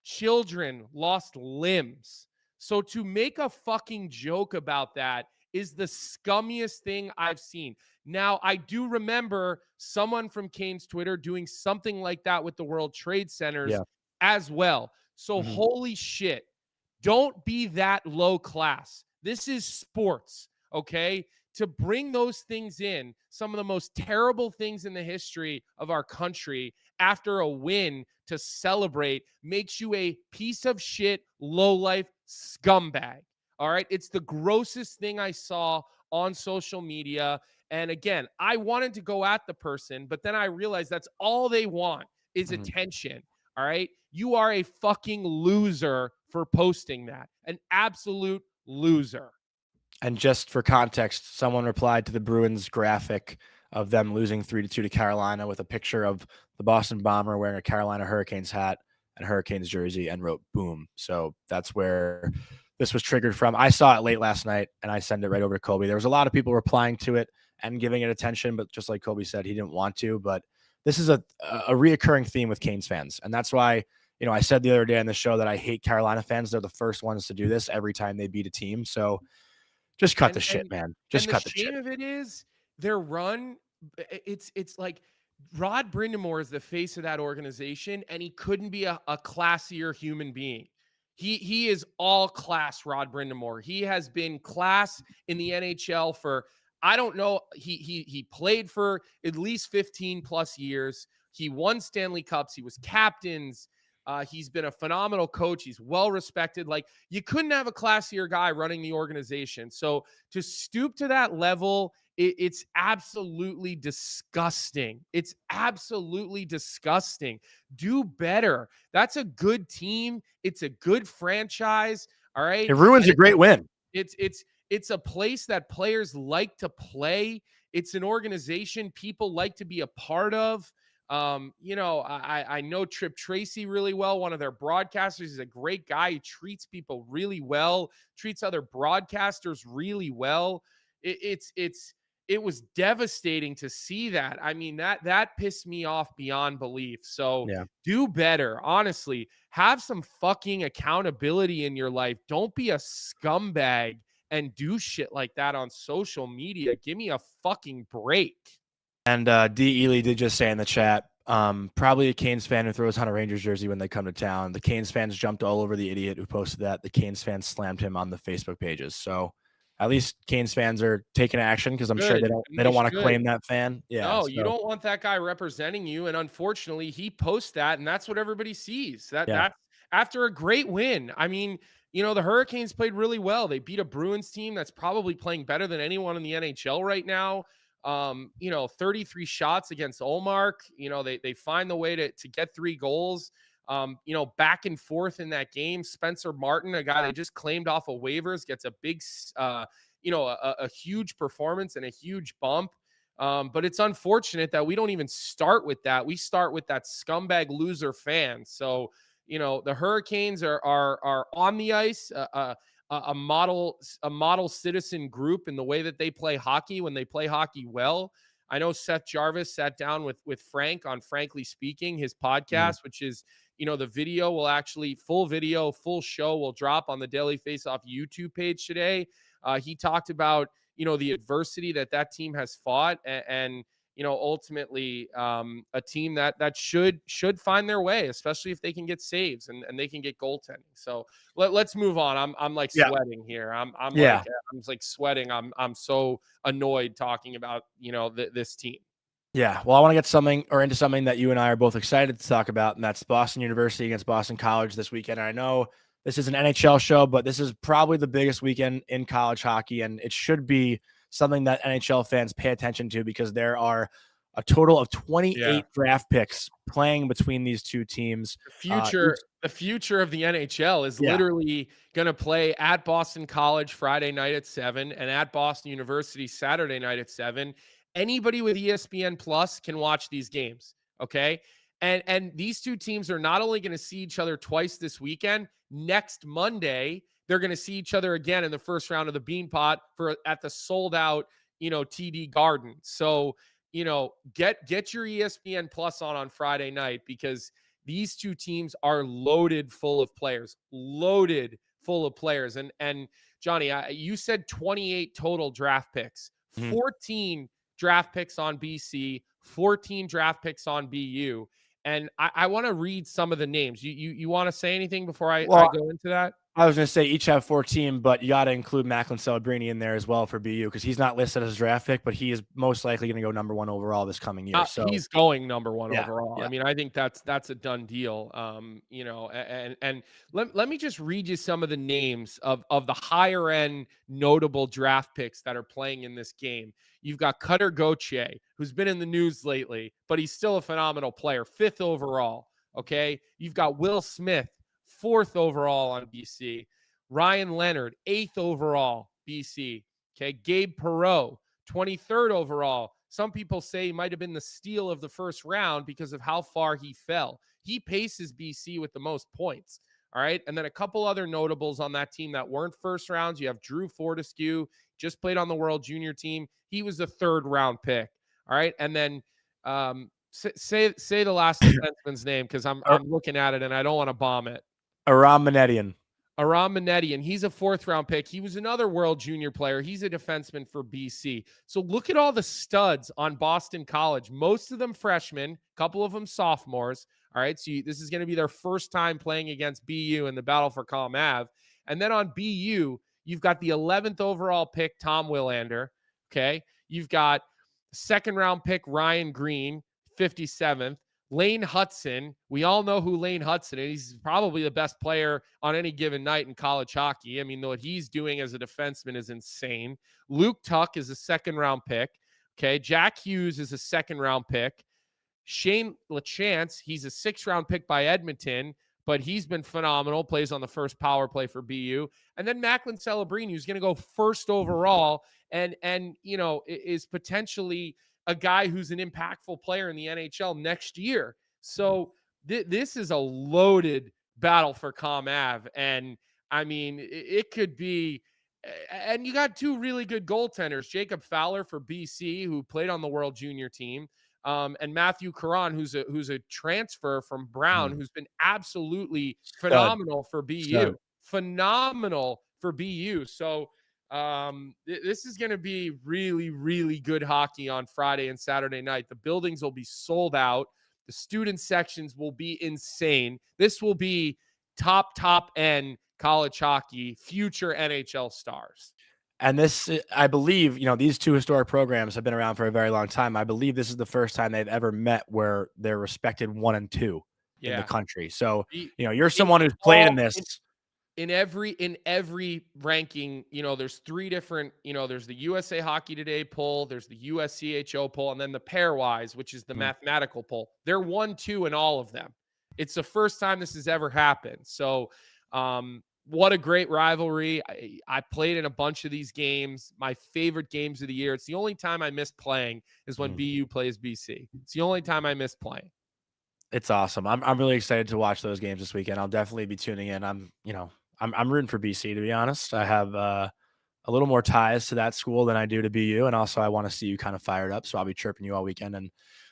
Children lost limbs. So to make a fucking joke about that is the scummiest thing I've seen. Now, I do remember someone from Kane's Twitter doing something like that with the World Trade Centers as well. So holy shit, don't be that low class. This is sports, okay? To bring those things in, some of the most terrible things in the history of our country after a win to celebrate, makes you a piece of shit, low-life scumbag. All right? It's the grossest thing I saw on social media. And again, I wanted to go at the person, but then I realized that's all they want is attention. All right? You are a fucking loser for posting that. An absolute loser. And just for context, someone replied to the Bruins graphic of them losing 3-2 to Carolina with a picture of the Boston Bomber wearing a Carolina Hurricanes hat and Hurricanes jersey and wrote boom. So that's where this was triggered from. I saw it late last night and I sent it right over to Colby. There was a lot of people replying to it and giving it attention, but just like Colby said, he didn't want to. But this is a reoccurring theme with Canes fans. And that's why, I said the other day on the show that I hate Carolina fans. They're the first ones to do this every time they beat a team. So just cut the shit, man. Just cut the shit. The shame of it is their run. It's like Rod Brind'Amour is the face of that organization, and he couldn't be a classier human being. He is all class, Rod Brind'Amour. He has been class in the NHL for, I don't know, he played for at least 15 plus years. He won Stanley Cups. He was captains. He's been a phenomenal coach. He's well respected. Like, you couldn't have a classier guy running the organization. So to stoop to that level, it's absolutely disgusting. It's absolutely disgusting. Do better. That's a good team. It's a good franchise. All right. It ruins a great win. It's a place that players like to play. It's an organization people like to be a part of. I know Trip Tracy really well, one of their broadcasters. He's a great guy. He treats people really well, treats other broadcasters really well. It was devastating to see that. I mean, that pissed me off beyond belief. So Yeah. do better. Honestly, have some fucking accountability in your life. Don't be a scumbag and do shit like that on social media. Give me a fucking break. And D. Ely did just say in the chat, probably a Canes fan who throws on a Rangers jersey when they come to town. The Canes fans jumped all over the idiot who posted that. The Canes fans slammed him on the Facebook pages. So at least Canes fans are taking action, because I'm sure they don't want to claim that fan. Yeah. No, you don't want that guy representing you. And unfortunately, he posts that, and that's what everybody sees. That's after a great win. I mean, the Hurricanes played really well. They beat a Bruins team that's probably playing better than anyone in the NHL right now. 33 shots against Ullmark. They find the way to get 3 goals. Back and forth in that game. Spencer Martin, a guy they just claimed off of waivers, gets a big, a huge performance and a huge bump. But it's unfortunate that we don't even start with that. We start with that scumbag loser fan. So, the Hurricanes are on the ice, a model citizen group in the way that they play hockey when they play hockey well. I know Seth Jarvis sat down with Frank on Frankly Speaking, his podcast, which is, the video will actually full show will drop on the Daily Faceoff YouTube page today. He talked about, the adversity that team has fought and ultimately a team that should find their way, especially if they can get saves and they can get goaltending. So let's move on. I'm like sweating here. I'm like sweating. I'm so annoyed talking about, this team. Yeah. Well, I want to get into something that you and I are both excited to talk about, and that's Boston University against Boston College this weekend. And I know this is an NHL show, but this is probably the biggest weekend in college hockey, and it should be something that NHL fans pay attention to, because there are a total of 28 draft picks playing between these two teams. The future of the NHL is literally going to play at Boston College Friday night at 7 and at Boston University Saturday night at 7. Anybody with ESPN Plus can watch these games. Okay. And these two teams are not only going to see each other twice this weekend, next Monday, they're going to see each other again in the first round of the Beanpot at the sold out, TD Garden. So, get your ESPN Plus on Friday night, because these two teams are loaded full of players. And Johnny, you said 28 total draft picks, 14 draft picks on BC, 14 draft picks on BU. And I want to read some of the names. You want to say anything before I go into that? I was going to say each have 14, but you got to include Macklin Celebrini in there as well for BU, because he's not listed as a draft pick, but he is most likely going to go number 1 overall this coming year. So he's going number 1 overall. Yeah. I mean, I think that's a done deal. And let me just read you some of the names of the higher end notable draft picks that are playing in this game. You've got Cutter Gauthier, who's been in the news lately, but he's still a phenomenal player, 5th overall. Okay. You've got Will Smith, 4th overall on BC. Ryan Leonard, 8th overall, BC. Okay. Gabe Perreault, 23rd overall. Some people say he might have been the steal of the first round because of how far he fell. He paces BC with the most points. All right. And then a couple other notables on that team that weren't first rounds. You have Drew Fortescue, just played on the World Junior team. He was the 3rd round pick. All right. And then say the last defenseman's name, because I'm looking at it and I don't want to bomb it. Aram Manetian, and he's a 4th round pick. He was another World Junior player. He's a defenseman for BC. So look at all the studs on Boston College. Most of them freshmen, a couple of them sophomores. All right. So this is going to be their first time playing against BU in the battle for Calm Ave. And then on BU, you've got the 11th overall pick, Tom Willander. Okay. You've got 2nd round pick, Ryan Green, 57th. Lane Hudson, we all know who Lane Hudson is. He's probably the best player on any given night in college hockey. I mean, what he's doing as a defenseman is insane. Luke Tuck is a second-round pick. Okay, Jack Hughes is a second-round pick. Shane LaChance, he's a 6th-round pick by Edmonton, but he's been phenomenal, plays on the first power play for BU. And then Macklin Celebrini, who's going to go first overall and is potentially a guy who's an impactful player in the NHL next year. So this is a loaded battle for Com Ave. And I mean, it could be, and you got 2 really good goaltenders, Jacob Fowler for BC, who played on the World Junior team, and Matthew Caron, who's a transfer from Brown, who's been absolutely phenomenal for BU. Phenomenal for BU. So this is going to be really, really good hockey on Friday and Saturday night. The buildings will be sold out. The student sections will be insane. This will be top end college hockey, future NHL stars. And this, I believe, these 2 historic programs have been around for a very long time. I believe this is the first time they've ever met where they're respected 1 and 2 in the country. So, you're someone who's played in this. In every ranking, there's 3 different, there's the USA Hockey Today poll, there's the USCHO poll, and then the pairwise, which is the mathematical poll. They're 1, 2 in all of them. It's the first time this has ever happened. So, what a great rivalry. I played in a bunch of these games. My favorite games of the year. It's the only time I miss playing is when BU plays BC. It's the only time I miss playing. It's awesome. I'm really excited to watch those games this weekend. I'll definitely be tuning in. I'm rooting for BC, to be honest. I have a little more ties to that school than I do to BU, and also I want to see you kind of fired up, so I'll be chirping you all weekend. And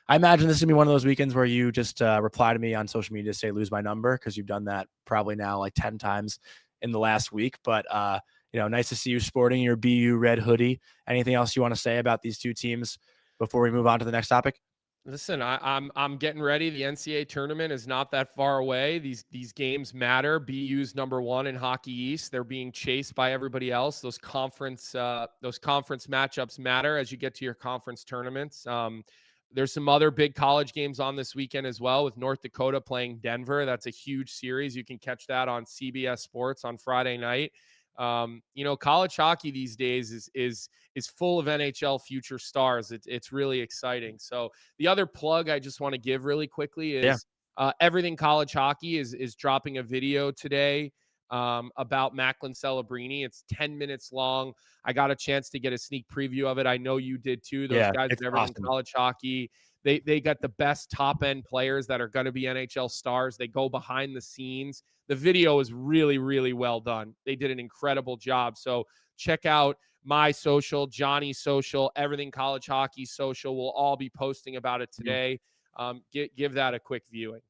I imagine this is going to be one of those weekends where you just reply to me on social media to say, lose my number, because you've done that probably now like 10 times in the last week. But nice to see you sporting your BU red hoodie. Anything else you want to say about these 2 teams before we move on to the next topic? Listen, I'm getting ready. The NCAA tournament is not that far away. These games matter. BU's #1 in Hockey East. They're being chased by everybody else. Those conference matchups matter as you get to your conference tournaments. There's some other big college games on this weekend as well, with North Dakota playing Denver. That's a huge series. You can catch that on CBS Sports on Friday night. College hockey these days is full of NHL future stars. It's really exciting. So the other plug I just want to give really quickly is Everything College Hockey is dropping a video today about Macklin Celebrini. It's 10 minutes long. I got a chance to get a sneak preview of it. I know you did too. Those guys at Everything College Hockey, they got the best top end players that are going to be NHL stars. They go behind the scenes. The video is really, really well done. They did an incredible job. So check out my social, Jonny's social, Everything College Hockey social. We'll all be posting about it today. Give that a quick viewing.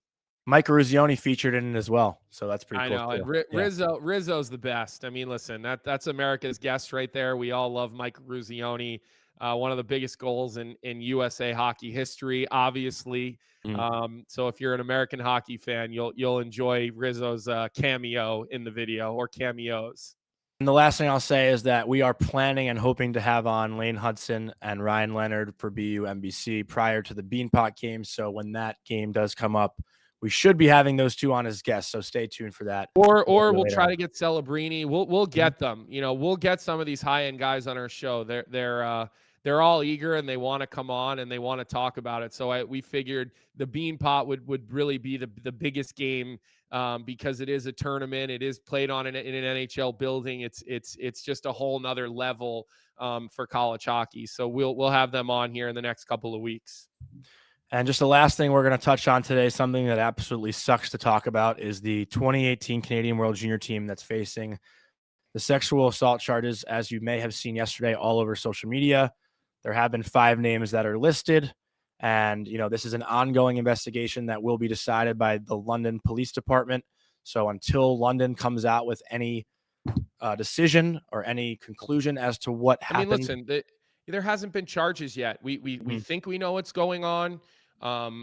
Mike Ruzioni featured in it as well, so that's pretty cool. I know, and Rizzo's the best. I mean, listen, that's America's guest right there. We all love Mike Ruzioni, one of the biggest goals in USA hockey history, obviously. So if you're an American hockey fan, you'll enjoy Rizzo's cameo in the video, or cameos. And the last thing I'll say is that we are planning and hoping to have on Lane Hudson and Ryan Leonard for BU MBC prior to the Beanpot game. So when that game does come up, we should be having those 2 on as guests. So stay tuned for that. Or we'll try to get Celebrini. We'll get them. We'll get some of these high-end guys on our show. They're all eager and they want to come on and they want to talk about it. So we figured the Beanpot would really be the biggest game because it is a tournament. It is played in an NHL building. It's just a whole nother level for college hockey. So we'll have them on here in the next couple of weeks. And just the last thing we're going to touch on today, something that absolutely sucks to talk about, is the 2018 Canadian World Junior team that's facing the sexual assault charges, as you may have seen yesterday all over social media. There have been 5 names that are listed, and this is an ongoing investigation that will be decided by the London Police Department. So until London comes out with any decision or any conclusion as to what happened, I mean, listen, there hasn't been charges yet. We think we know what's going on.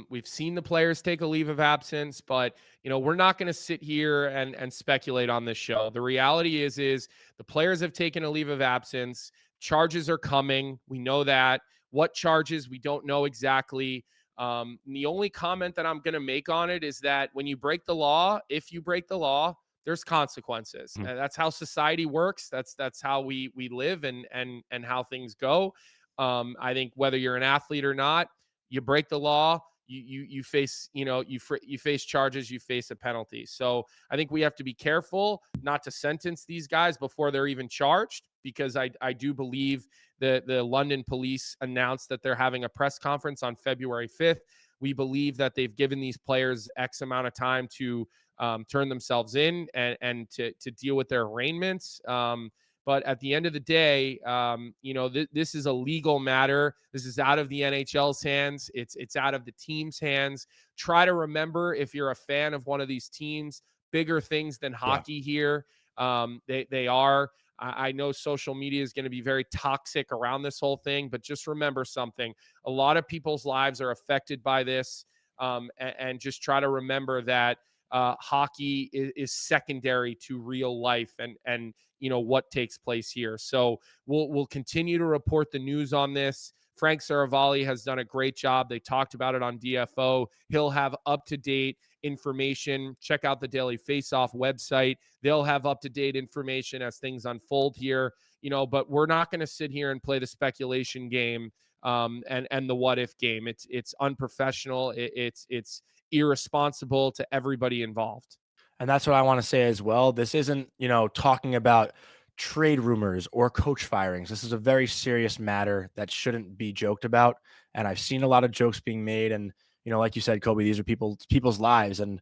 We've seen the players take a leave of absence, but we're not going to sit here and speculate on this show. The reality is the players have taken a leave of absence. Charges are coming. We know that. What charges? We don't know exactly. The only comment that I'm going to make on it is that when you break the law, if you break the law, there's consequences. And that's how society works. That's how we live and how things go. I think whether you're an athlete or not, you break the law, you face, you face charges, you face a penalty. So I think we have to be careful not to sentence these guys before they're even charged, because I do believe the London police announced that they're having a press conference on February 5th. We believe that they've given these players X amount of time to turn themselves in and to deal with their arraignments. But at the end of the day, this is a legal matter. This is out of the NHL's hands. It's out of the team's hands. Try to remember, if you're a fan of one of these teams, bigger things than hockey here. They are. I know social media is going to be very toxic around this whole thing, but just remember something. A lot of people's lives are affected by this, and just try to remember that hockey is secondary to real life and what takes place here. So we'll continue to report the news on this. Frank Saravalli has done a great job. They talked about it on DFO. He'll have up-to-date information. Check out the Daily Faceoff website. They'll have up-to-date information as things unfold here. But we're not going to sit here and play the speculation game and the what-if game. It's unprofessional. It's irresponsible to everybody involved. And that's what I want to say as well. This isn't, talking about trade rumors or coach firings. This is a very serious matter that shouldn't be joked about. And I've seen a lot of jokes being made. And, like you said, Colby, these are people's lives. And,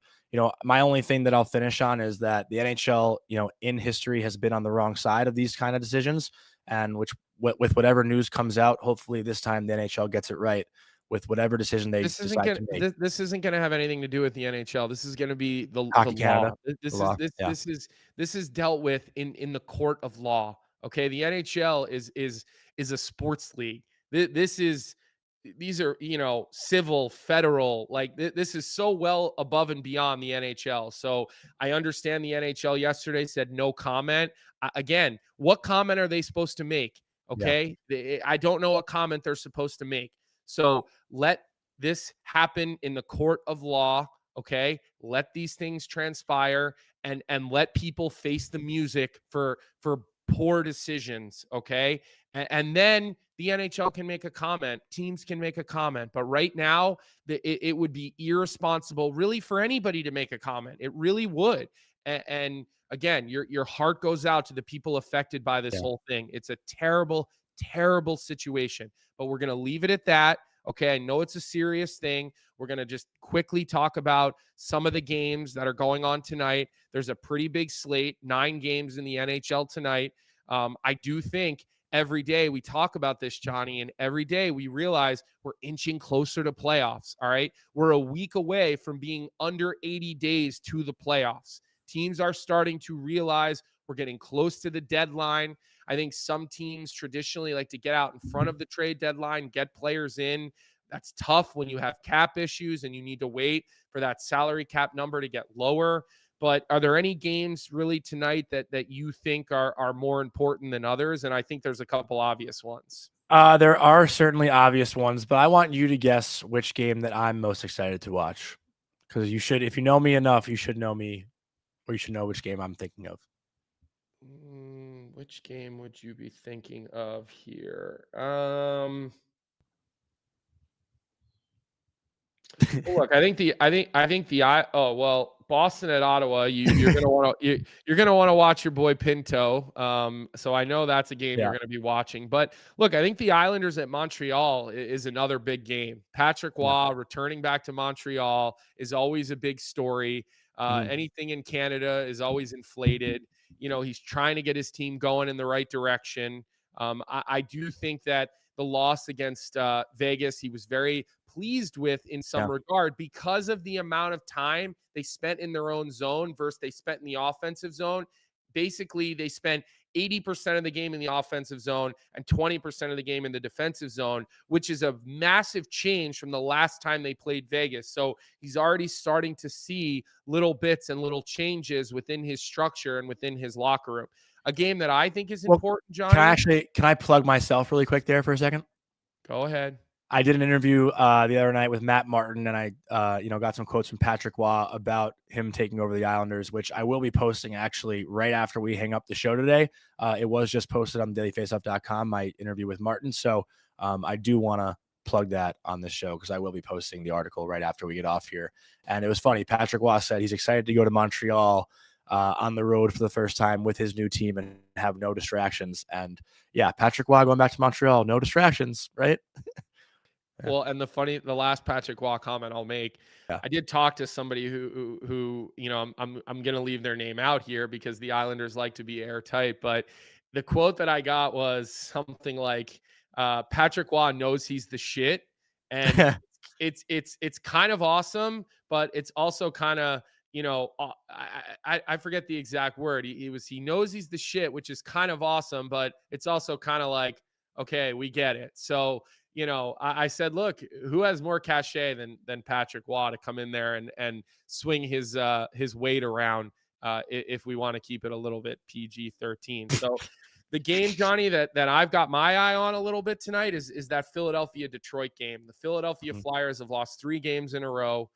my only thing that I'll finish on is that the NHL, in history has been on the wrong side of these kind of decisions. And with whatever news comes out, hopefully this time the NHL gets it right with whatever decision they decide to make. This isn't going to have anything to do with the NHL. This is going to be the Canada, law. This is dealt with in the court of law. Okay, the NHL is a sports league. These are civil, federal. Like this is so well above and beyond the NHL. So I understand the NHL yesterday said no comment. Again, what comment are they supposed to make? Okay, I don't know what comment they're supposed to make. So let this happen in the court of law, okay? Let these things transpire and let people face the music for poor decisions, okay? And then the NHL can make a comment. Teams can make a comment. But right now, it would be irresponsible really for anybody to make a comment. It really would. And again, your heart goes out to the people affected by this whole thing. It's a terrible, terrible situation, but we're going to leave it at that. Okay, I know it's a serious thing. We're going to just quickly talk about some of the games that are going on tonight. There's a pretty big slate, 9 games in the NHL tonight. I do think every day we talk about this, Jonny, and every day we realize we're inching closer to playoffs, all right? We're a week away from being under 80 days to the playoffs. Teams are starting to realize we're getting close to the deadline. I think some teams traditionally like to get out in front of the trade deadline, get players in. That's tough when you have cap issues and you need to wait for that salary cap number to get lower. But are there any games really tonight that you think are more important than others? And I think there's a couple obvious ones. There are certainly obvious ones, but I want you to guess which game that I'm most excited to watch. Because you should, if you know me enough, you should know me, or you should know which game I'm thinking of. Which game would you be thinking of here? Look, I think Boston at Ottawa. You're gonna want to watch your boy Pinto. So I know that's a game you're gonna be watching. But look, I think the Islanders at Montreal is another big game. Patrick Waugh returning back to Montreal is always a big story. Anything in Canada is always inflated. He's trying to get his team going in the right direction. I do think that the loss against Vegas, he was very pleased with in some regard because of the amount of time they spent in their own zone versus they spent in the offensive zone. Basically, they spent 80% of the game in the offensive zone and 20% of the game in the defensive zone, which is a massive change from the last time they played Vegas. So he's already starting to see little bits and little changes within his structure and within his locker room. A game that I think is important, Jonny. Can I plug myself really quick there for a second? Go ahead. I did an interview the other night with Matt Martin, and I got some quotes from Patrick Waugh about him taking over the Islanders, which I will be posting actually right after we hang up the show today. It was just posted on dailyfaceoff.com, my interview with Martin. So I do want to plug that on this show because I will be posting the article right after we get off here. And it was funny. Patrick Waugh said he's excited to go to Montreal on the road for the first time with his new team and have no distractions. And yeah, Patrick Waugh going back to Montreal, no distractions, right? Well, and the last Patrick Waugh comment I'll make, I did talk to somebody who I'm going to leave their name out here because the Islanders like to be airtight, but the quote that I got was something like, Patrick Waugh knows he's the shit, and it's kind of awesome, but it's also kind of, I forget the exact word. He knows he's the shit, which is kind of awesome, but it's also kind of like, okay, we get it. So, I said, look, who has more cachet than Patrick Waugh to come in there and swing his weight around if we want to keep it a little bit PG-13. So the game, Johnny, that I've got my eye on a little bit tonight is that Philadelphia-Detroit game. The Philadelphia Flyers have lost 3 games in a row.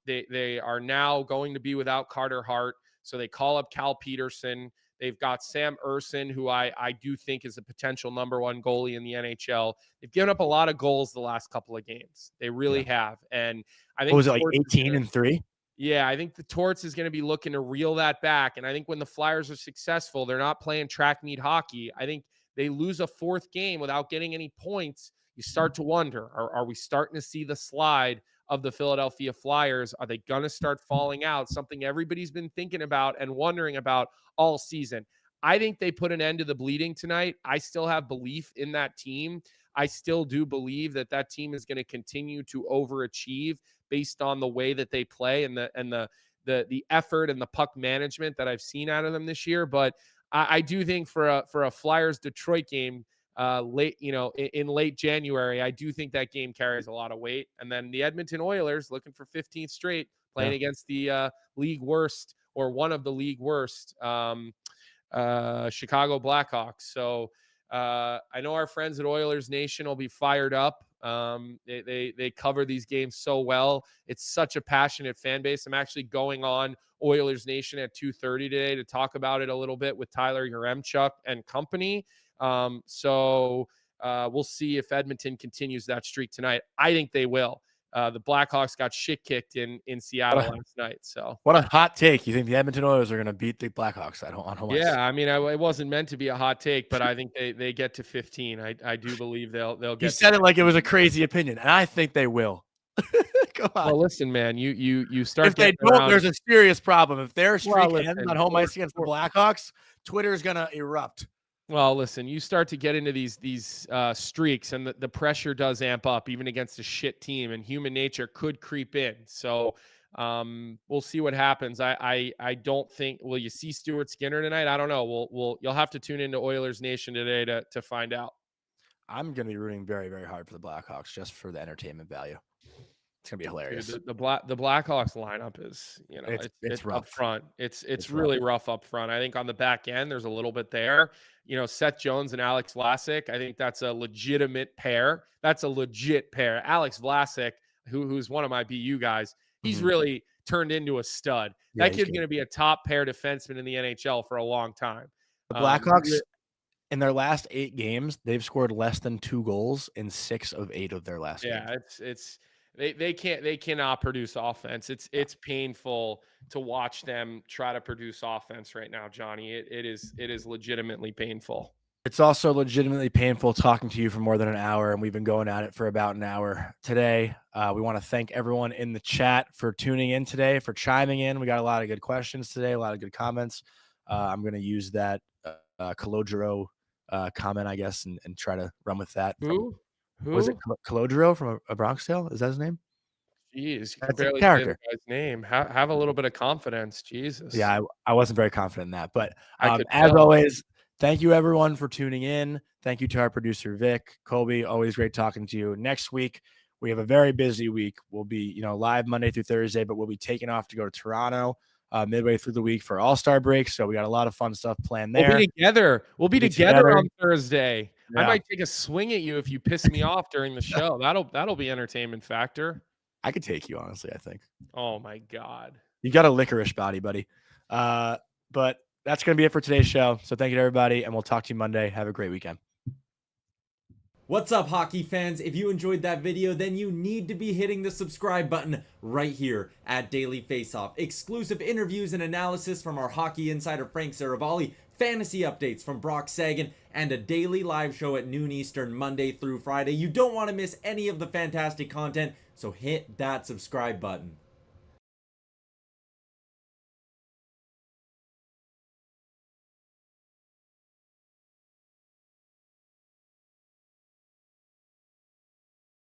They are now going to be without Carter Hart, so they call up Cal Peterson. They've got Sam Urson, who I do think is a potential number 1 goalie in the NHL. They've given up a lot of goals the last couple of games. They really have. And I think what was it, like 18-3? Yeah, I think the Torts is going to be looking to reel that back. And I think when the Flyers are successful, they're not playing track meet hockey. I think they lose a 4th game without getting any points. You start to wonder, are we starting to see the slide of the Philadelphia Flyers? Are they going to start falling out? Something everybody's been thinking about and wondering about all season. I think they put an end to the bleeding tonight. I still have belief in that team. I still do believe that team is going to continue to overachieve based on the way that they play and the effort and the puck management that I've seen out of them this year. But I do think for a Flyers Detroit game, late, in late January, I do think that game carries a lot of weight. And then the Edmonton Oilers, looking for 15th straight, playing against the league worst, or one of the league worst, Chicago Blackhawks. So I know our friends at Oilers Nation will be fired up. They cover these games so well. It's such a passionate fan base. I'm actually going on Oilers Nation at 2:30 today to talk about it a little bit with Tyler Yaremchuk and company. So we'll see if Edmonton continues that streak tonight. I think they will. The Blackhawks got shit kicked in Seattle last night. So what a hot take! You think the Edmonton Oilers are going to beat the Blackhawks on home ice? Yeah, I mean, it wasn't meant to be a hot take, but I think they get to 15. I do believe they'll get. You said it like it was a crazy opinion, and I think they will. Come on. Well, listen, man, you start. If they don't, there's a serious problem. If their streak ends on home ice against the Blackhawks, Twitter's going to erupt. Well, listen, you start to get into these streaks, and the pressure does amp up, even against a shit team, and human nature could creep in. So we'll see what happens. I don't think. Will you see Stuart Skinner tonight? I don't know. You'll have to tune into Oilers Nation today to find out. I'm going to be rooting very, very hard for the Blackhawks just for the entertainment value. It's gonna be hilarious. Dude, the Blackhawks lineup is, it's rough up front. It's really rough up front. I think on the back end, there's a little bit there. Seth Jones and Alex Vlasic. I think that's a legitimate pair. That's a legit pair. Alex Vlasic, who's one of my BU guys, he's really turned into a stud. That kid's going to be a top pair defenseman in the NHL for a long time. The Blackhawks, in their last 8 games, they've scored less than 2 goals in 6 of 8 of their last games. They cannot produce offense. It's painful to watch them try to produce offense right now, Johnny. It is legitimately painful. It's also legitimately painful talking to you for more than an hour, and we've been going at it for about an hour today. We want to thank everyone in the chat for tuning in today, for chiming in. We got a lot of good questions today, a lot of good comments. I'm going to use that Calogero comment, I guess, and try to run with that. Who? Was it Calogero from a Bronx Tale? Is that his name? Jeez, that's barely a character. Say the guy's name. Have a little bit of confidence, Jesus. Yeah, I wasn't very confident in that, but as always, thank you everyone for tuning in. Thank you to our producer Vic, Colby. Always great talking to you. Next week we have a very busy week. We'll be live Monday through Thursday, but we'll be taking off to go to Toronto midway through the week for All-Star break. So we got a lot of fun stuff planned there. We'll be together. We'll be together on Thursday. I Yeah. might take a swing at you if you piss me off during the show. That'll be entertainment factor. I could take you, honestly, I think. Oh my God. You got a licorice body, buddy. But that's going to be it for today's show. So thank you to everybody, and we'll talk to you Monday. Have a great weekend. What's up, hockey fans? If you enjoyed that video, then you need to be hitting the subscribe button right here at Daily Faceoff. Exclusive interviews and analysis from our hockey insider Frank Saravalli, fantasy updates from Brock Sagan, and a daily live show at noon Eastern Monday through Friday. You don't want to miss any of the fantastic content, so hit that subscribe button.